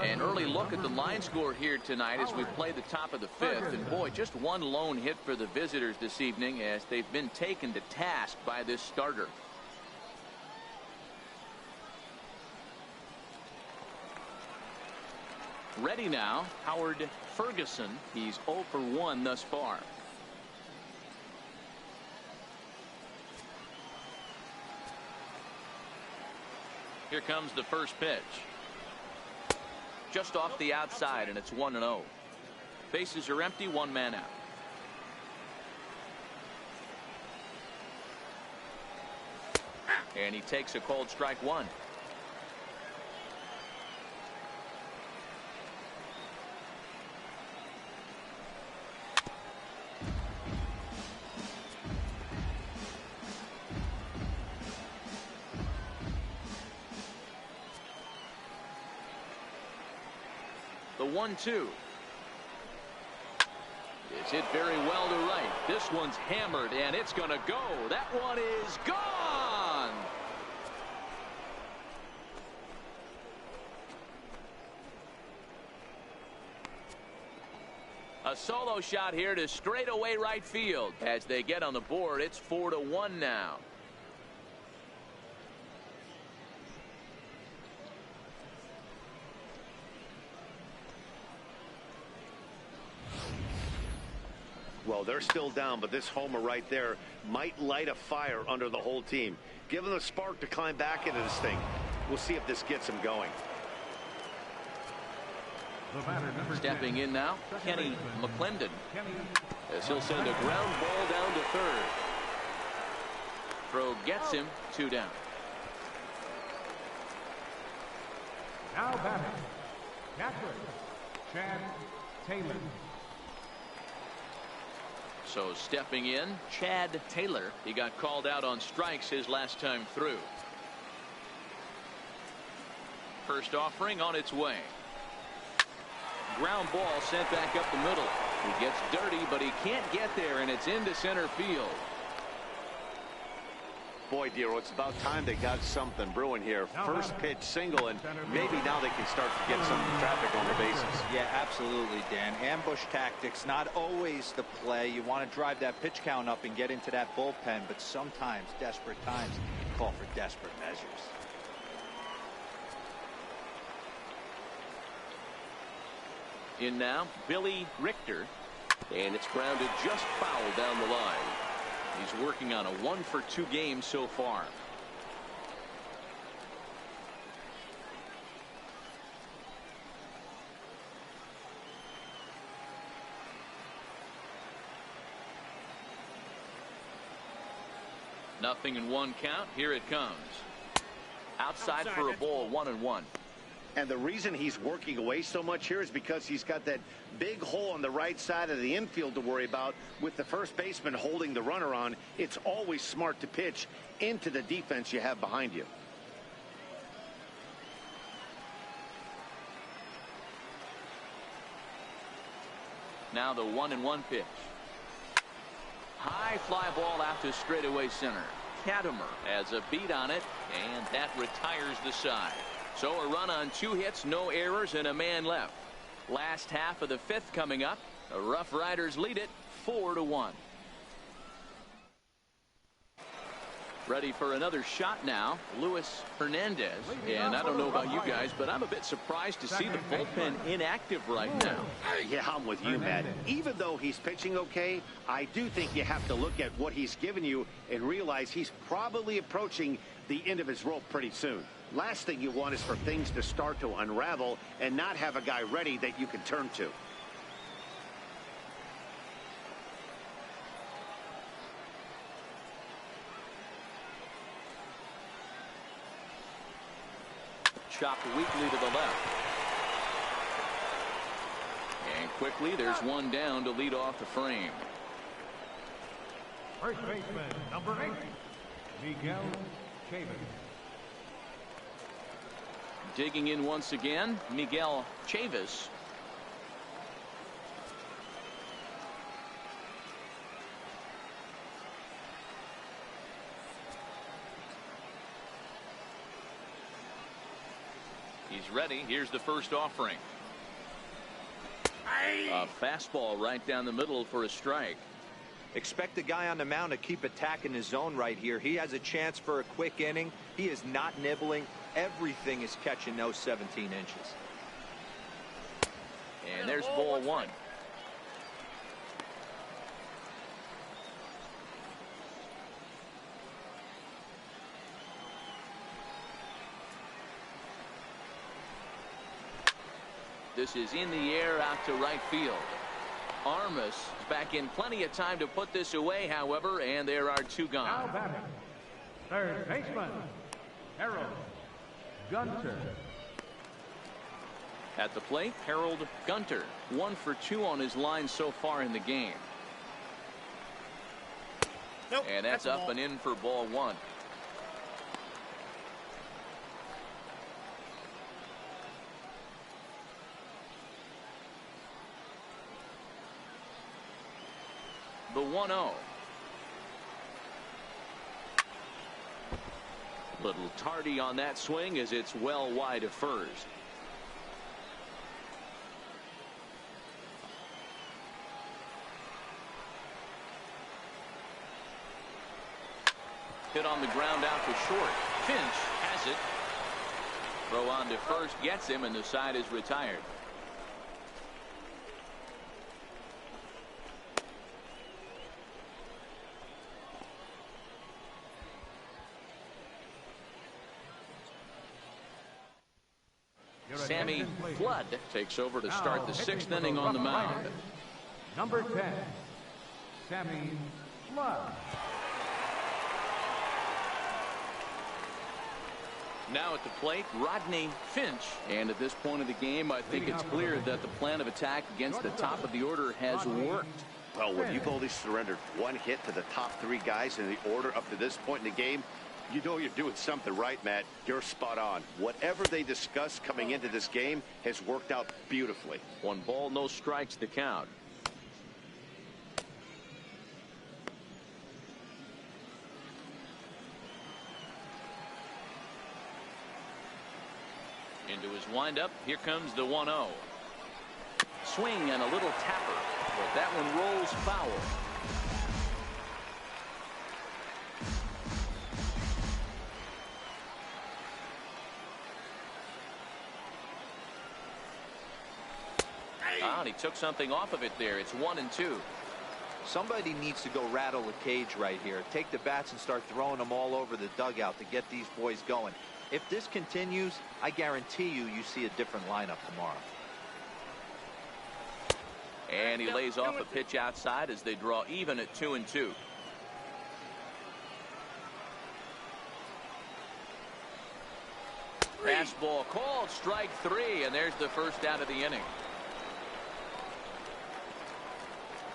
An early look at the line score here tonight as we play the top of the 5th. And boy, just one lone hit for the visitors this evening as they've been taken to task by this starter. Ready now, Howard Ferguson. He's 0 for 1 thus far. Here comes the first pitch. Just off the outside, and it's 1-0. Bases are empty, 1 man out. And he takes a called strike 1. 1-2. It's hit very well to right. This one's hammered, and it's going to go. That one is gone. A solo shot here to straightaway right field. As they get on the board, it's 4-1 now. Well, they're still down, but this homer right there might light a fire under the whole team. Give them a spark to climb back into this thing. We'll see if this gets them going. Stepping in now, Kenny McClendon, as he'll send a ground ball down to third. Throw gets him, 2 down. Now batting, catcher, Chad Taylor. So stepping in, Chad Taylor. He got called out on strikes his last time through. First offering on its way. Ground ball sent back up the middle. He gets dirty, but he can't get there, and it's into center field. Boy, Dero, it's about time they got something brewing here. First pitch single, and maybe now they can start to get some traffic on the bases. Yeah, absolutely, Dan. Ambush tactics, not always the play. You want to drive that pitch count up and get into that bullpen, but sometimes, desperate times, call for desperate measures. In now, Billy Richter, and it's grounded just foul down the line. He's working on a 1-for-2 game so far. Nothing in 1 count. Here it comes. Outside for a ball, 1-1. And the reason he's working away so much here is because he's got that big hole on the right side of the infield to worry about. With the first baseman holding the runner on, it's always smart to pitch into the defense you have behind you. Now the 1-1 pitch. High fly ball out to straightaway center. Katimer has a beat on it, and that retires the side. So a run on 2 hits, no errors, and a man left. Last half of the 5th coming up. The RoughRiders lead it 4-1. Ready for another shot now, Luis Hernandez. And I don't know about you guys, but I'm a bit surprised to see the bullpen inactive right now. Yeah, I'm with you, Matt. Even though he's pitching okay, I do think you have to look at what he's given you and realize he's probably approaching the end of his rope pretty soon. Last thing you want is for things to start to unravel and not have a guy ready that you can turn to. Chopped weakly to the left. And quickly, there's one down to lead off the frame. First baseman, number 8, Miguel Chavis. Digging in once again, Miguel Chavis. He's ready. Here's the first offering. A fastball right down the middle for a strike. Expect the guy on the mound to keep attacking his zone right here. He has a chance for a quick inning. He is not nibbling. Everything is catching those 17 inches. And there's ball 1. This is in the air out to right field. Armas is back in plenty of time to put this away, however, and there are 2 gone. Now batting, third baseman, Harold Gunter. At the plate, Harold Gunter, 1 for 2 on his line so far in the game. Nope, and that's up and in for ball 1. the 1-0. Little tardy on that swing as it's well wide of first. Hit on the ground out to short. Finch has it. Throw on to first gets him, and the side is retired. Sammy Flood takes over to start the 6th inning on the mound. Number 10, Sammy Flood. Now at the plate, Rodney Finch. And at this point of the game, I think it's clear that the plan of attack against the top of the order has worked. Well, when you've only surrendered 1 hit to the top 3 guys in the order up to this point in the game, you know you're doing something right, Matt. You're spot on. Whatever they discussed coming into this game has worked out beautifully. 1 ball, no strikes to count. Into his windup. Here comes the 1-0. Swing and a little tapper, but that one rolls foul. And he took something off of it there. It's 1-2. Somebody needs to go rattle the cage right here. Take the bats and start throwing them all over the dugout to get these boys going. If this continues, I guarantee you see a different lineup tomorrow. And he lays off a pitch outside as they draw even at 2-2. Fastball called, strike 3, and there's the first out of the inning.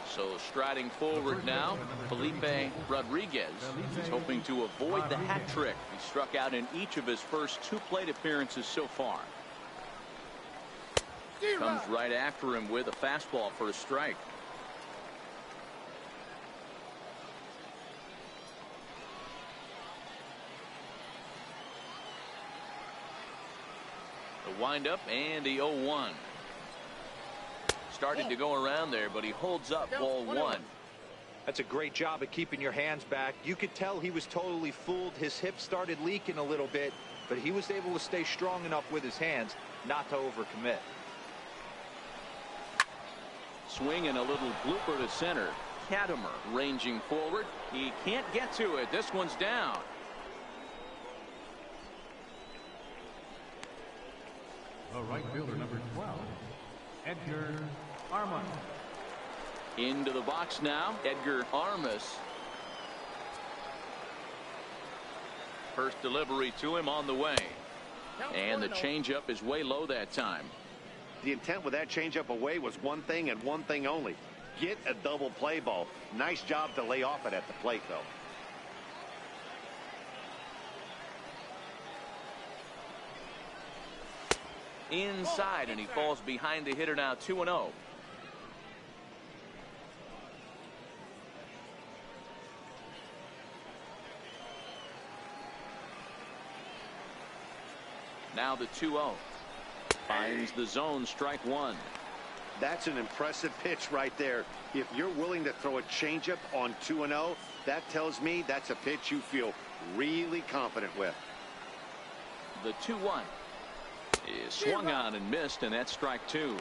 So striding forward now, Felipe Rodriguez is hoping to avoid the hat trick. He struck out in each of his first 2 plate appearances so far. Comes right after him with a fastball for a strike. The windup and the 0-1. Started to go around there, but he holds up ball 1. That's a great job of keeping your hands back. You could tell he was totally fooled. His hip started leaking a little bit, but he was able to stay strong enough with his hands not to overcommit. Swing and a little blooper to center. Katimer ranging forward. He can't get to it. This one's down. The right fielder, number 12, Edgar Armas. Into the box now, Edgar Armas. First delivery to him on the way. And the changeup is way low that time. The intent with that changeup away was one thing and one thing only. Get a double play ball. Nice job to lay off it at the plate, though. Inside, and he falls behind the hitter now. 2-0. Now the 2-0. Finds the zone, strike 1. That's an impressive pitch right there. If you're willing to throw a changeup on 2-0, that tells me that's a pitch you feel really confident with. The 2-1 is swung on and missed, and that's strike 2.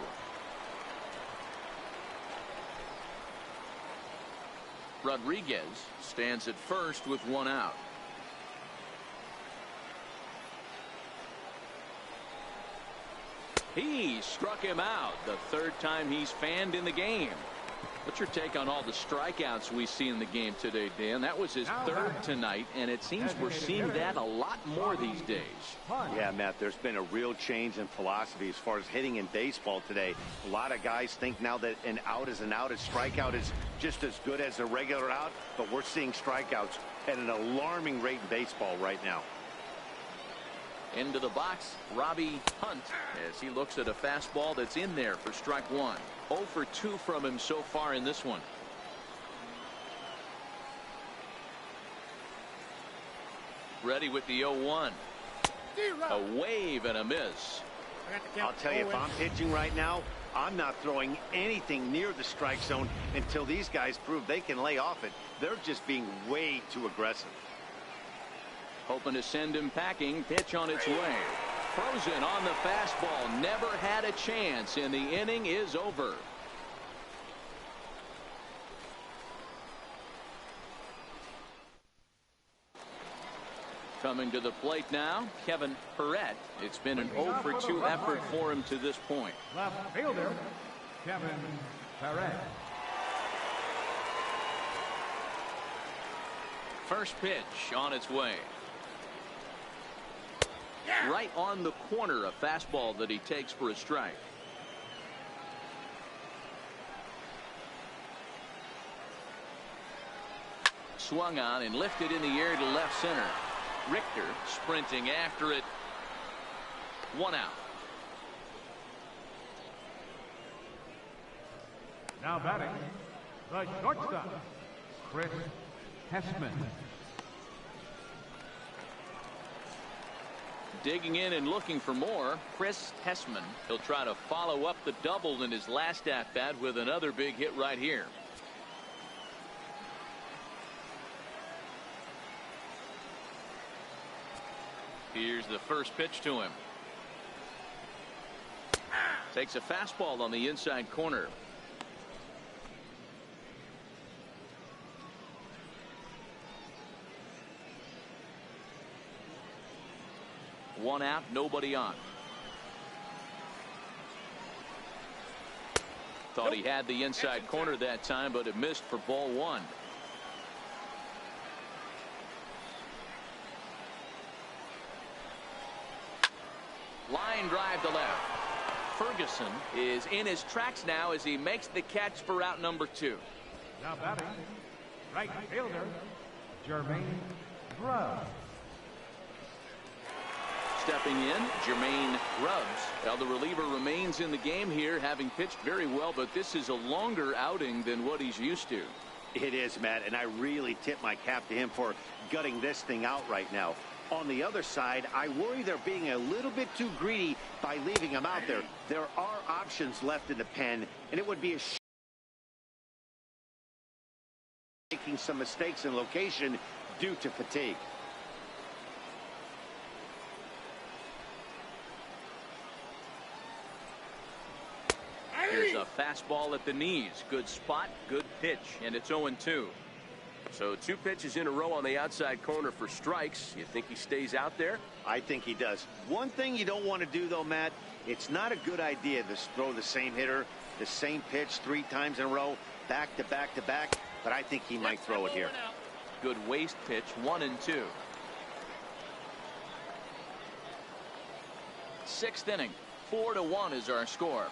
Rodriguez stands at first with 1 out. He struck him out, the 3rd time he's fanned in the game. What's your take on all the strikeouts we see in the game today, Dan? That was his 3rd tonight, and it seems we're seeing that a lot more these days. Yeah, Matt, there's been a real change in philosophy as far as hitting in baseball today. A lot of guys think now that an out is an out, a strikeout is just as good as a regular out, but we're seeing strikeouts at an alarming rate in baseball right now. Into the box, Robbie Hunt, as he looks at a fastball that's in there for strike 1. 0 for 2 from him so far in this one. ready with the 0-1. A wave and a miss. I'll tell you, if I'm pitching right now, I'm not throwing anything near the strike zone until these guys prove they can lay off it. They're just being way too aggressive. Hoping to send him packing. Pitch on its way. Frozen on the fastball. Never had a chance, and the inning is over. Coming to the plate now, Kevin Perrette. It's been an 0-for-2 effort for him to this point. Left fielder, Kevin Perrette. First pitch on its way. Right on the corner, a fastball that he takes for a strike. Swung on and lifted in the air to left center. Richter sprinting after it. 1 out. Now batting, the shortstop, Chris Hessman. Digging in and looking for more, Chris Hessman. He'll try to follow up the double in his last at-bat with another big hit right here. Here's the first pitch to him. Takes a fastball on the inside corner. One out, nobody on. Thought he had the inside corner that time, but it missed for ball 1. Line drive to left. Ferguson is in his tracks now as he makes the catch for out number 2. Now batting, right fielder, Jermaine Grubb. Stepping in, Jermaine Grubbs. Well, the reliever remains in the game here, having pitched very well, but this is a longer outing than what he's used to. It is, Matt, and I really tip my cap to him for gutting this thing out right now. On the other side, I worry they're being a little bit too greedy by leaving him out there. There are options left in the pen, and it would be a making some mistakes in location due to fatigue. Here's a fastball at the knees. Good spot, good pitch, and it's 0-2. So 2 pitches in a row on the outside corner for strikes. You think he stays out there? I think he does. One thing you don't want to do, though, Matt, it's not a good idea to throw the same hitter, the same pitch 3 times in a row, back to back to back, but I think he might throw it here. Good waste pitch, 1-2. 6th inning, 4-1 is our score.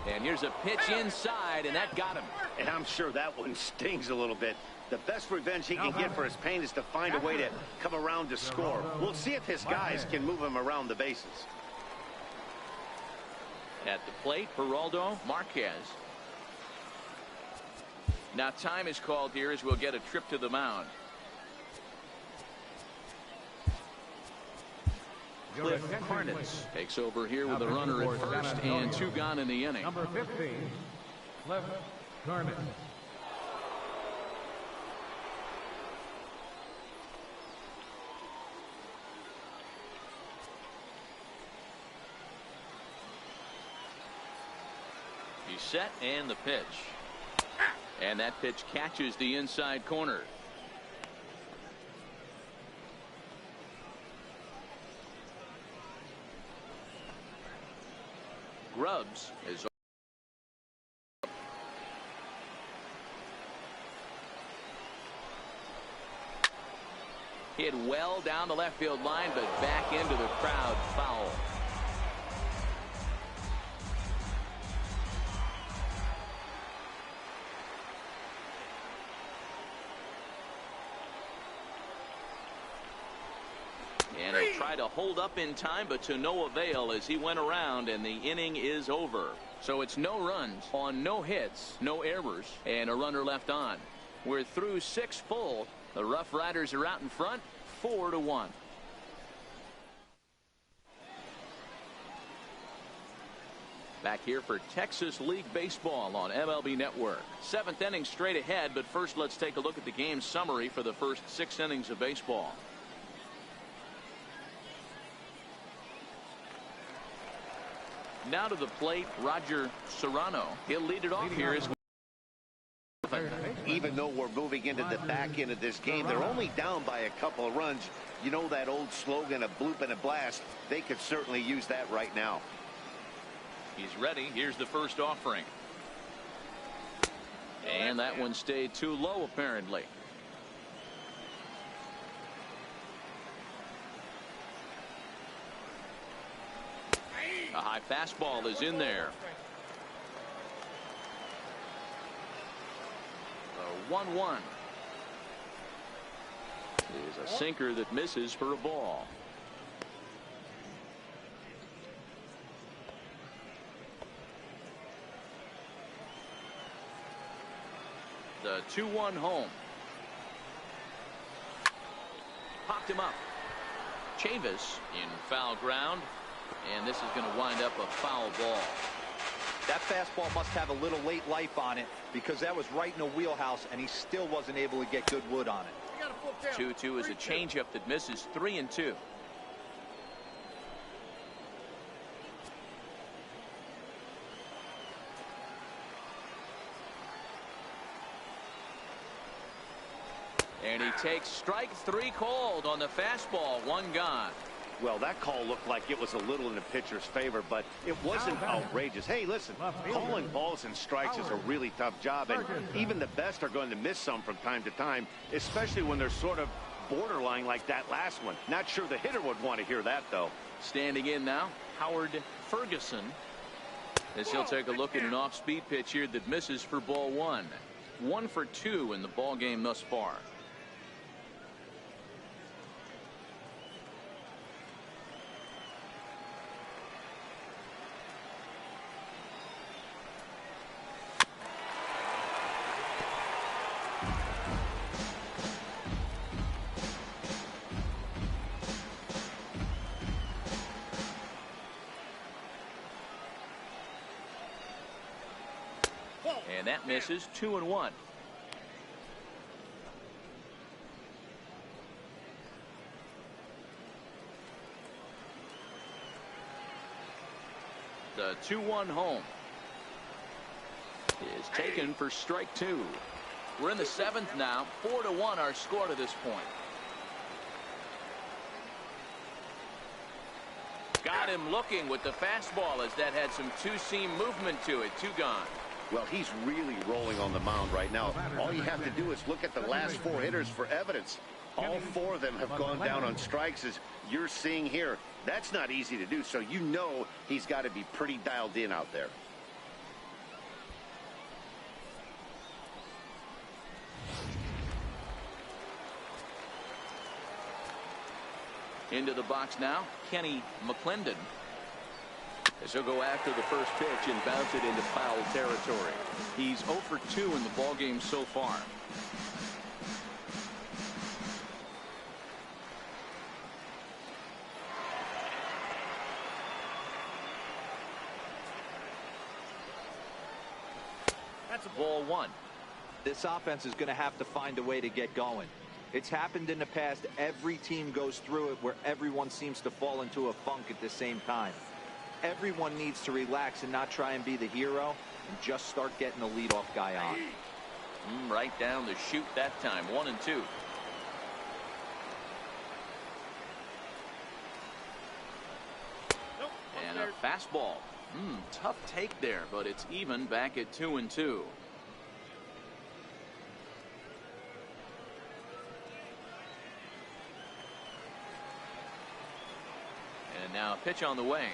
And here's a pitch inside, and that got him. And I'm sure that one stings a little bit. The best revenge he can get for his pain is to find a way to come around to score. We'll see if his guys can move him around the bases. At the plate, Geraldo Marquez. Now time is called here as we'll get a trip to the mound. Cliff Carnitz takes over here with a runner at first and 2 gone in the inning. Number 15, Cliff Carnitz. He's set and the pitch. And that pitch catches the inside corner. Grubbs is hit well down the left field line, but back into the crowd, foul. And he tried to hold up in time, but to no avail as he went around, and the inning is over. So it's no runs on no hits, no errors, and a runner left on. We're through 6 full. The RoughRiders are out in front, 4-1. Back here for Texas League Baseball on MLB Network. 7th inning straight ahead, but first let's take a look at the game summary for the first 6 innings of baseball. Now to the plate, Roger Serrano. He'll lead it off here as even though we're moving into the back end of this game, they're only down by a couple of runs. You know that old slogan, a bloop and a blast? They could certainly use that right now. He's ready. Here's the first offering. And that one stayed too low, apparently. A high fastball is in there. 1-1 is a sinker that misses for a ball. The 2-1 home. Popped him up. Chavis in foul ground, and this is going to wind up a foul ball. That fastball must have a little late life on it, because that was right in the wheelhouse, and he still wasn't able to get good wood on it. 2-2 is a changeup that misses. 3-2. And he takes strike 3 called on the fastball. 1 gone. Well, that call looked like it was a little in the pitcher's favor, but it wasn't outrageous. Hey, listen, calling balls and strikes is a really tough job, and even the best are going to miss some from time to time, especially when they're sort of borderline like that last one. Not sure the hitter would want to hear that, though. Standing in now, Howard Ferguson, as he'll take a look at an off-speed pitch here that misses for ball 1. 1 for 2 in the ball game thus far. And that misses. 2-1. The 2-1 home is taken for strike 2. We're in the 7th now. 4-1 our score to this point. Got him looking with the fastball, as that had some two-seam movement to it. 2 gone. Well, he's really rolling on the mound right now. All you have to do is look at the last 4 hitters for evidence. All 4 of them have gone down on strikes, as you're seeing here. That's not easy to do, so you know he's got to be pretty dialed in out there. Into the box now, Kenny McClendon, as he'll go after the first pitch and bounce it into foul territory. He's 0 for 2 in the ballgame so far. That's a ball 1. This offense is going to have to find a way to get going. It's happened in the past. Every team goes through it, where everyone seems to fall into a funk at the same time. Everyone needs to relax and not try and be the hero, and just start getting the leadoff guy on. Right down the chute that time. 1-2. And a fastball. Tough take there, but it's even back at 2-2. And now a pitch on the way.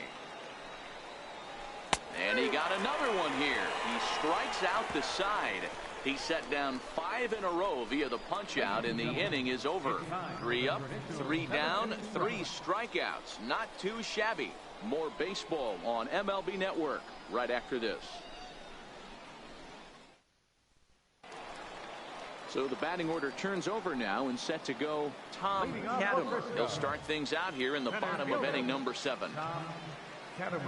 And he got another one here. He strikes out the side. He set down 5 in a row via the punch out, and the inning is over. 3 up, 3 down, 3 strikeouts. Not too shabby. More baseball on MLB Network right after this. So the batting order turns over now and set to go Tom Leading off for Katimer. Frisco. He'll start things out here in the Center bottom of fielder, inning number 7. Tom Katimer.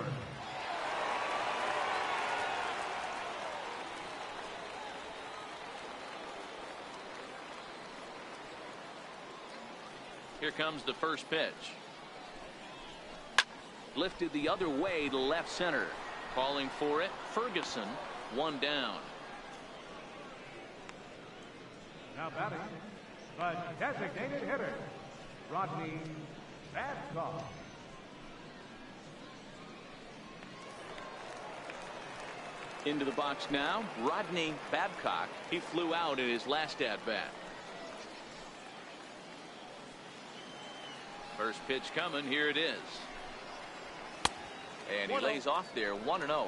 Here comes the first pitch. Lifted the other way to left center. Calling for it, Ferguson. 1 down. Now batting, the designated hitter, Rodney Babcock. Into the box now, Rodney Babcock. He flew out in his last at-bat. First pitch coming, here it is. And he lays off there, 1-0.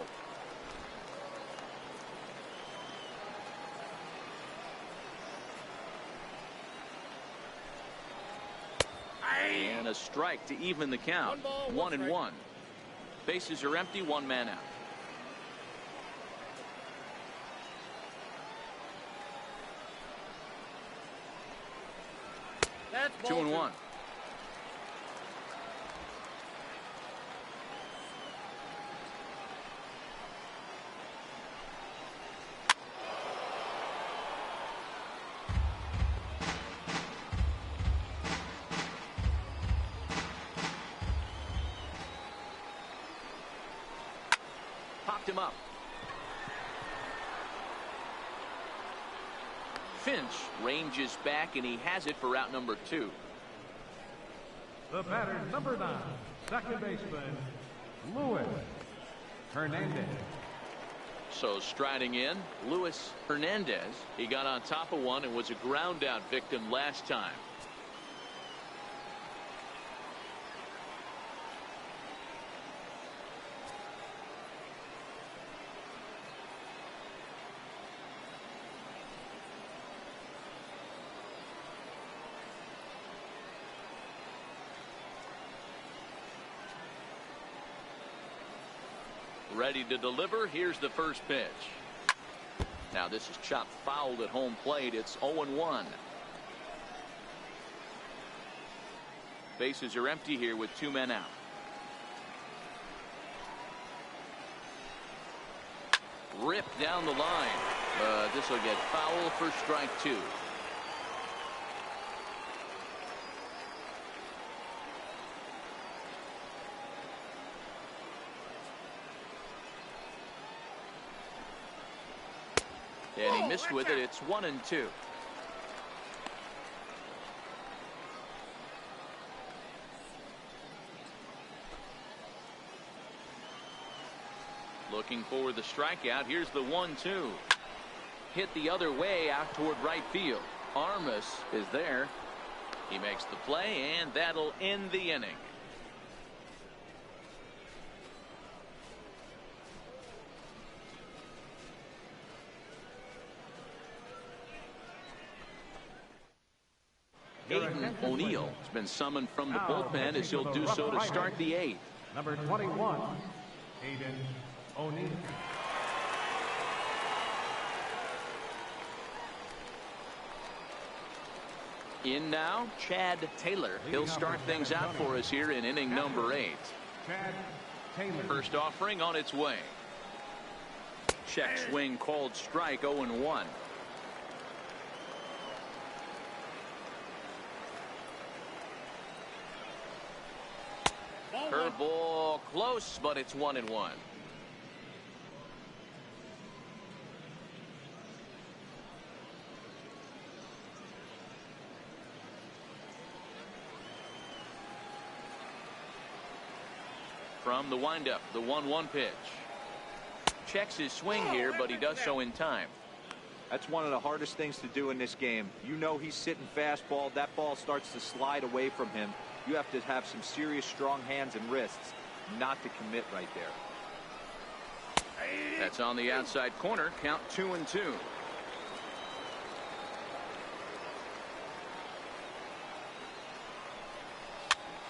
And a strike to even the count. 1-1. Bases are empty, 1 man out. That's 2-1. Popped him up. Finch ranges back, and he has it for out number 2. The batter, number 9, second baseman, Luis Hernandez. So striding in, Luis Hernandez. He got on top of one and was a ground out victim last time. Ready to deliver. Here's the first pitch. Now this is chopped foul at home plate. It's 0-1. Bases are empty here with 2 men out. Ripped down the line. This will get foul for strike 2. And he missed with it. It's 1-2. Looking for the strikeout. Here's the 1-2. Hit the other way out toward right field. Armas is there. He makes the play, and that'll end the inning. Aiden O'Neill has been summoned from the bullpen as he'll do so to start the 8th. Number 21, Aiden O'Neill. In now, Chad Taylor. He'll start things out for us here in inning number 8. Chad Taylor. First offering on its way. Check swing called strike. 0-1. Curveball close, but it's 1-1. From the windup, the 1-1 pitch. Checks his swing here, but he does so in time. That's one of the hardest things to do in this game. You know he's sitting fastball. That ball starts to slide away from him. You have to have some serious strong hands and wrists not to commit right there. That's on the outside corner. Count 2-2.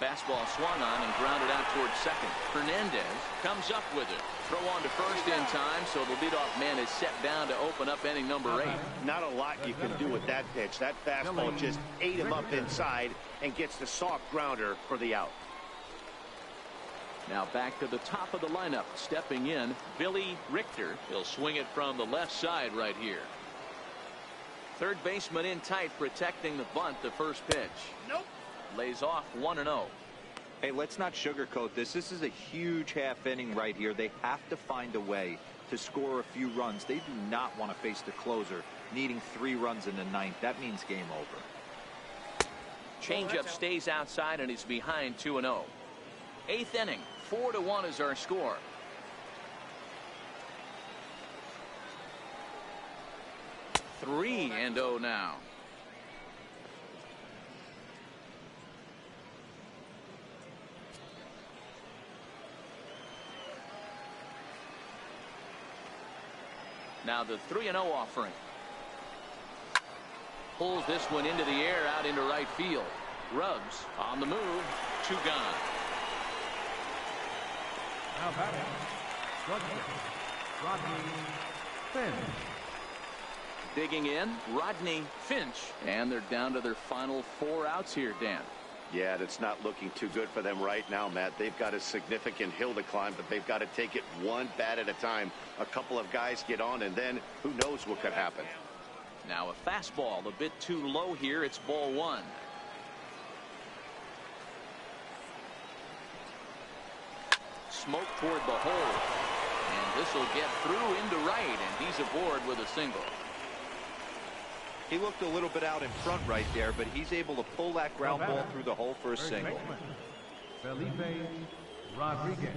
Fastball swung on and grounded out towards second. Hernandez comes up with it. Throw on to first in time, so the leadoff man is set down to open up inning number 8. Not a lot you can do with that pitch. That fastball just ate him up inside and gets the soft grounder for the out. Now back to the top of the lineup. Stepping in, Billy Richter. He'll swing it from the left side right here. Third baseman in tight, protecting the bunt. The first pitch. Nope. Lays off 1-0. Hey, let's not sugarcoat this. This is a huge half inning right here. They have to find a way to score a few runs. They do not want to face the closer needing 3 runs in the 9th. That means game over. Changeup stays outside and is behind 2-0. 8th inning, 4-1 is our score. Three and 0 now. Now the 3-0 offering. Pulls this one into the air out into right field. Rubs on the move. 2 gone. Now batting, Rodney Finch. Digging in, Rodney Finch. And they're down to their final 4 outs here, Dan. Yeah, that's not looking too good for them right now, Matt. They've got a significant hill to climb, but they've got to take it one bat at a time. A couple of guys get on, and then who knows what could happen. Now a fastball a bit too low here. It's ball 1. Smoke toward the hole. And this will get through into right, and he's aboard with a single. He looked a little bit out in front right there, but he's able to pull that ground ball through the hole for a single. Felipe Rodriguez.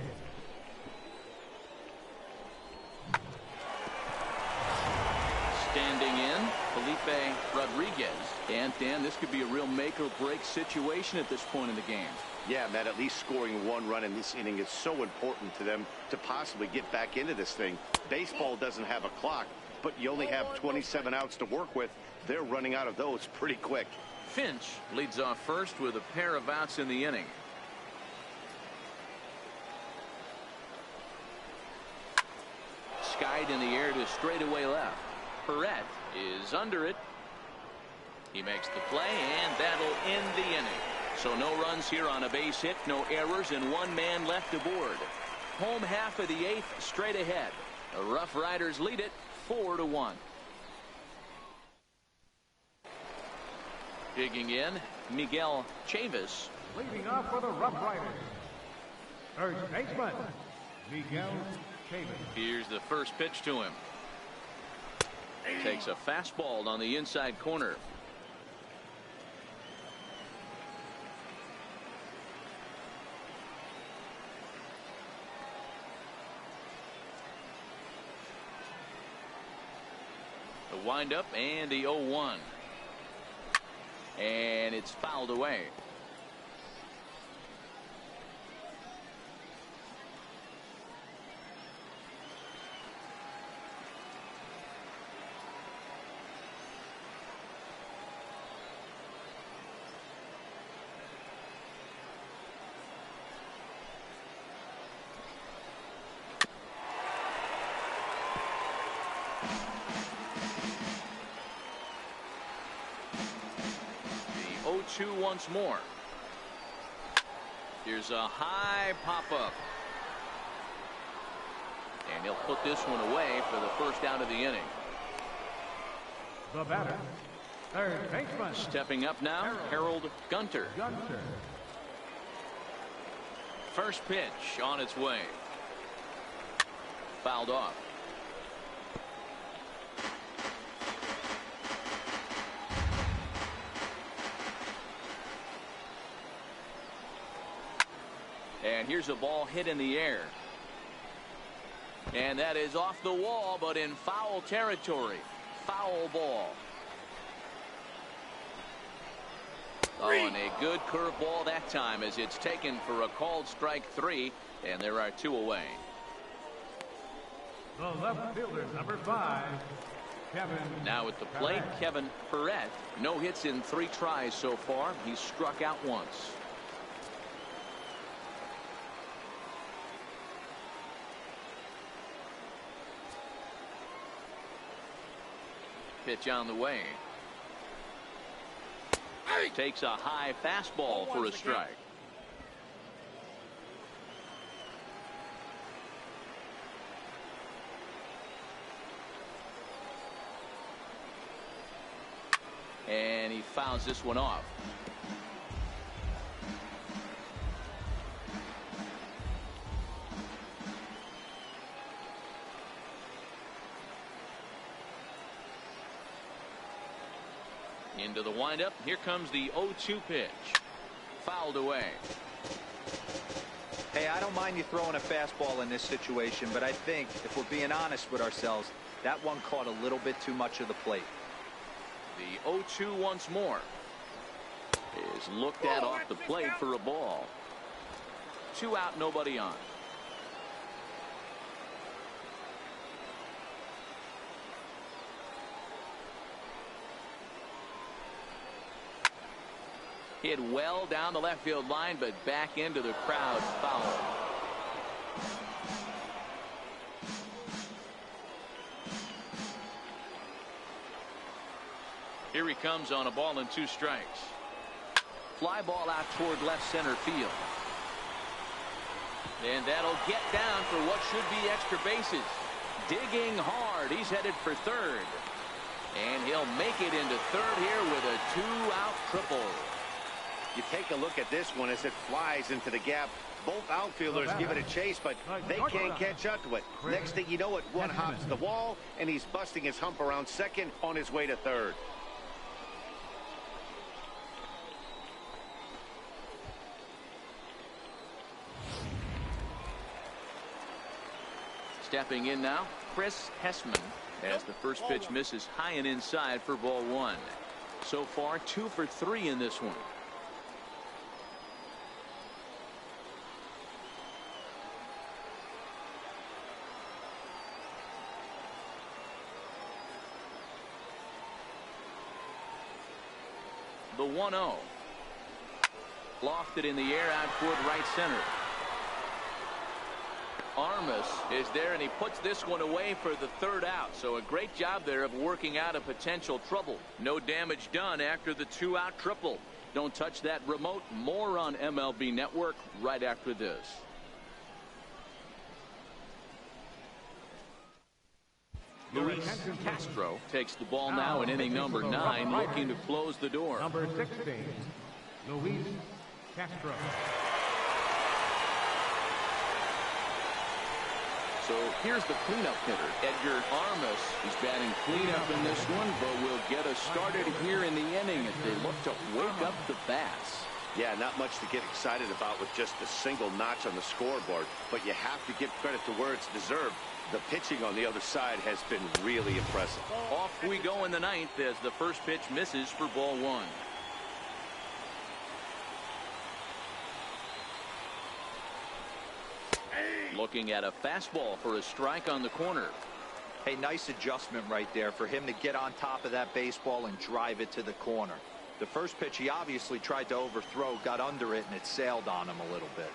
Standing in, Felipe Rodriguez. And Dan, this could be a real make or break situation at this point in the game. Yeah, Matt, at least scoring 1 run in this inning is so important to them to possibly get back into this thing. Baseball doesn't have a clock, but you only have 27 outs to work with. They're running out of those pretty quick. Finch leads off first with a pair of outs in the inning. Skied in the air to straightaway left. Perret is under it. He makes the play, and that'll end the inning. So no runs here on a base hit, no errors, and 1 man left aboard. Home half of the 8th straight ahead. The RoughRiders lead it 4-1. Digging in, Miguel Chavis. Leading off for the RoughRiders, first baseman, Miguel Chavis. Here's the first pitch to him. Takes a fastball on the inside corner. The windup and the 0-1. And it's fouled away. The 0-2 once more. Here's a high pop-up. And he'll put this one away for the first out of the inning. The batter, third baseman. Stepping up now, Harold Gunter. First pitch on its way. Fouled off. And here's a ball hit in the air. And that is off the wall, but in foul territory. Foul ball. Oh, and a good curveball that time as it's taken for a called strike 3, and there are 2 away. The left fielder, number 5, Kevin. Now at the plate, Kevin Perret. No hits in 3 tries so far. He's struck out once. Pitch on the way. Takes a high fastball for a strike. And he fouls this one off. Into the windup. Here comes the 0-2 pitch. Fouled away. Hey, I don't mind you throwing a fastball in this situation, but I think if we're being honest with ourselves, that one caught a little bit too much of the plate. The 0-2 once more is looked at off the plate for a ball. 2 out, nobody on. Hit well down the left field line, but back into the crowd. Foul. Here he comes on a ball and 2 strikes. Fly ball out toward left center field. And that'll get down for what should be extra bases. Digging hard. He's headed for third. And he'll make it into third here with a 2-out triple. You take a look at this one as it flies into the gap. Both outfielders give it a chase, but they can't catch up to it. Next thing you know it, one hops the wall, and he's busting his hump around second on his way to third. Stepping in now, Chris Hessman, as the first pitch misses high and inside for ball 1. So far, 2 for 3 in this one. The 1-0. Lofted in the air out toward right center. Armas is there, and he puts this one away for the 3rd out. So a great job there of working out a potential trouble. No damage done after the 2-out triple. Don't touch that remote. More on MLB Network right after this. Luis Castro takes the ball now in inning number 9, looking to close the door. Number 16, Luis Castro. So here's the cleanup hitter, Edgar Armas. He's batting cleanup in this one, but will get us started here in the inning as they look to wake up the bats. Yeah, not much to get excited about with just a single notch on the scoreboard, but you have to give credit to where it's deserved. The pitching on the other side has been really impressive. Off we go in the 9th as the first pitch misses for ball 1. Looking at a fastball for a strike on the corner. Hey, nice adjustment right there for him to get on top of that baseball and drive it to the corner. The first pitch he obviously tried to overthrow, got under it, and it sailed on him a little bit.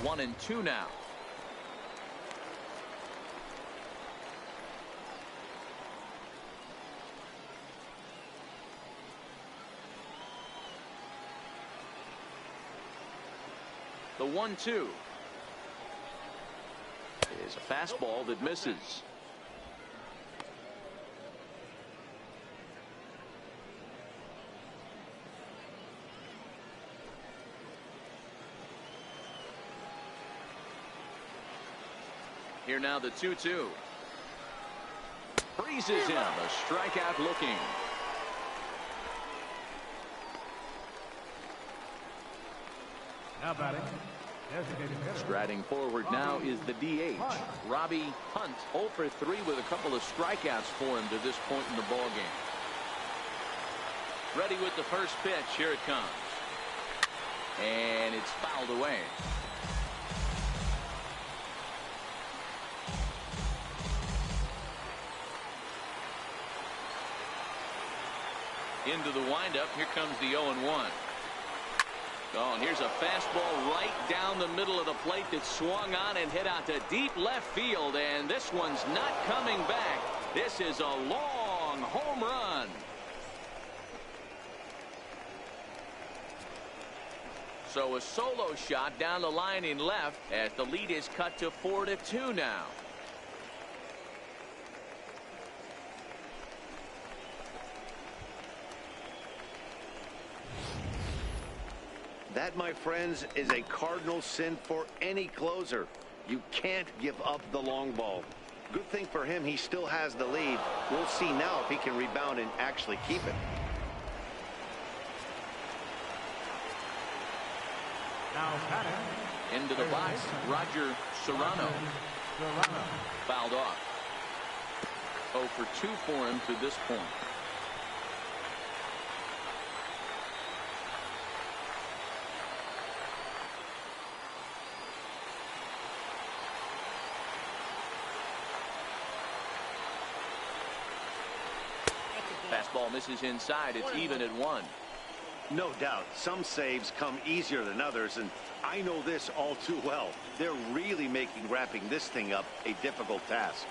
1-2 now. The 1-2 is a fastball that misses. Here now the 2-2. Freezes him. A strikeout looking. Now batting. Striding forward now is the DH, Robbie Hunt. 0 for 3 with a couple of strikeouts for him to this point in the ball game. Ready with the first pitch. Here it comes. And it's fouled away. Into the windup. Here comes the 0-1. Oh, and here's a fastball right down the middle of the plate that swung on and hit out to deep left field, and this one's not coming back. This is a long home run. So a solo shot down the line in left as the lead is cut to 4-2 now. That, my friends, is a cardinal sin for any closer. You can't give up the long ball. Good thing for him, he still has the lead. We'll see now if he can rebound and actually keep it. Now batting. Into the box, Roger Serrano. Fouled off. 0 for 2 for him to this point. Fastball misses inside. It's even at 1. No doubt, some saves come easier than others, and I know this all too well. They're really making wrapping this thing up a difficult task.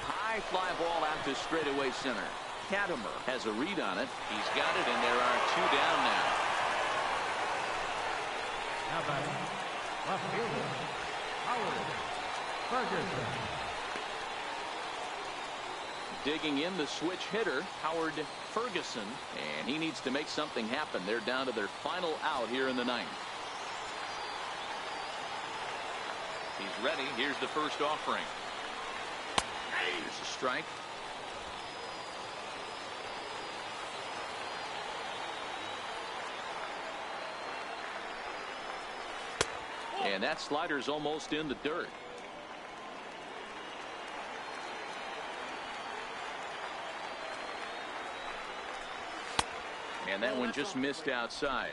High fly ball out to straightaway center. Katimer has a read on it. He's got it, and there are 2 down now. Now batting. Left fielder. Ferguson. Digging in the switch hitter, Howard Ferguson, and he needs to make something happen. They're down to their final out here in the 9th. He's ready. Here's the first offering. Here's a strike. And that slider's almost in the dirt. And that one just missed outside.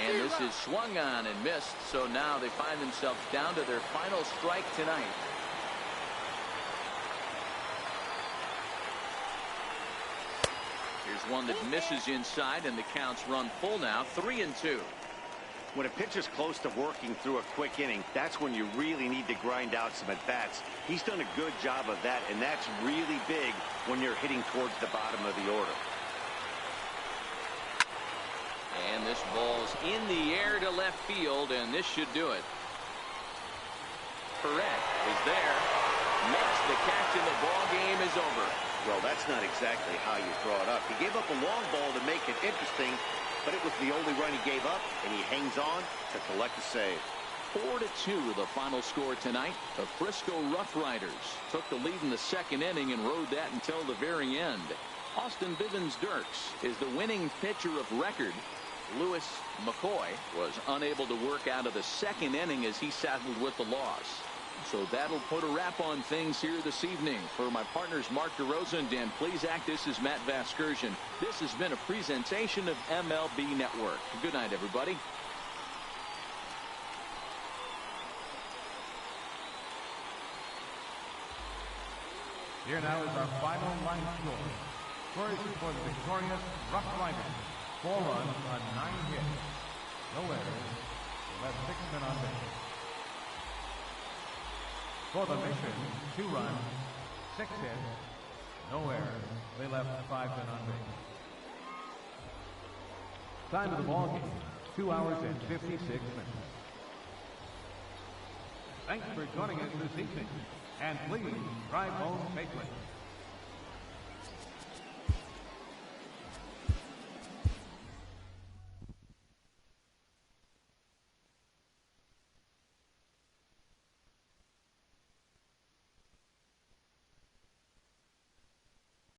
And this is swung on and missed, so now they find themselves down to their final strike tonight. Here's one that misses inside, and the count's run full now, 3-2. When a pitcher's close to working through a quick inning, that's when you really need to grind out some at-bats. He's done a good job of that, and that's really big when you're hitting towards the bottom of the order. And this ball's in the air to left field, and this should do it. Perret is there. Makes the catch, and the ball game is over. Well, that's not exactly how you draw it up. He gave up a long ball to make it interesting, but it was the only run he gave up, and he hangs on to collect a save. 4-2 the final score tonight. The Frisco RoughRiders took the lead in the 2nd inning and rode that until the very end. Austin Bivens-Dirks is the winning pitcher of record. Lewis McCoy was unable to work out of the 2nd inning as he settled with the loss. So that'll put a wrap on things here this evening. For my partners Mark DeRosa and Dan Plesac, this is Matt Vasgersian. This has been a presentation of MLB Network. Good night, everybody. Here now is our final line score. First for the victorious RoughRiders. 4 runs on 9 hits. No errors. Left 6 men on base. For the Mission, 2 runs, 6 hits, no errors. They left 5 men on base. Time of the ball game, 2 hours and 56 minutes. Thanks for joining us this evening, and please drive home safely.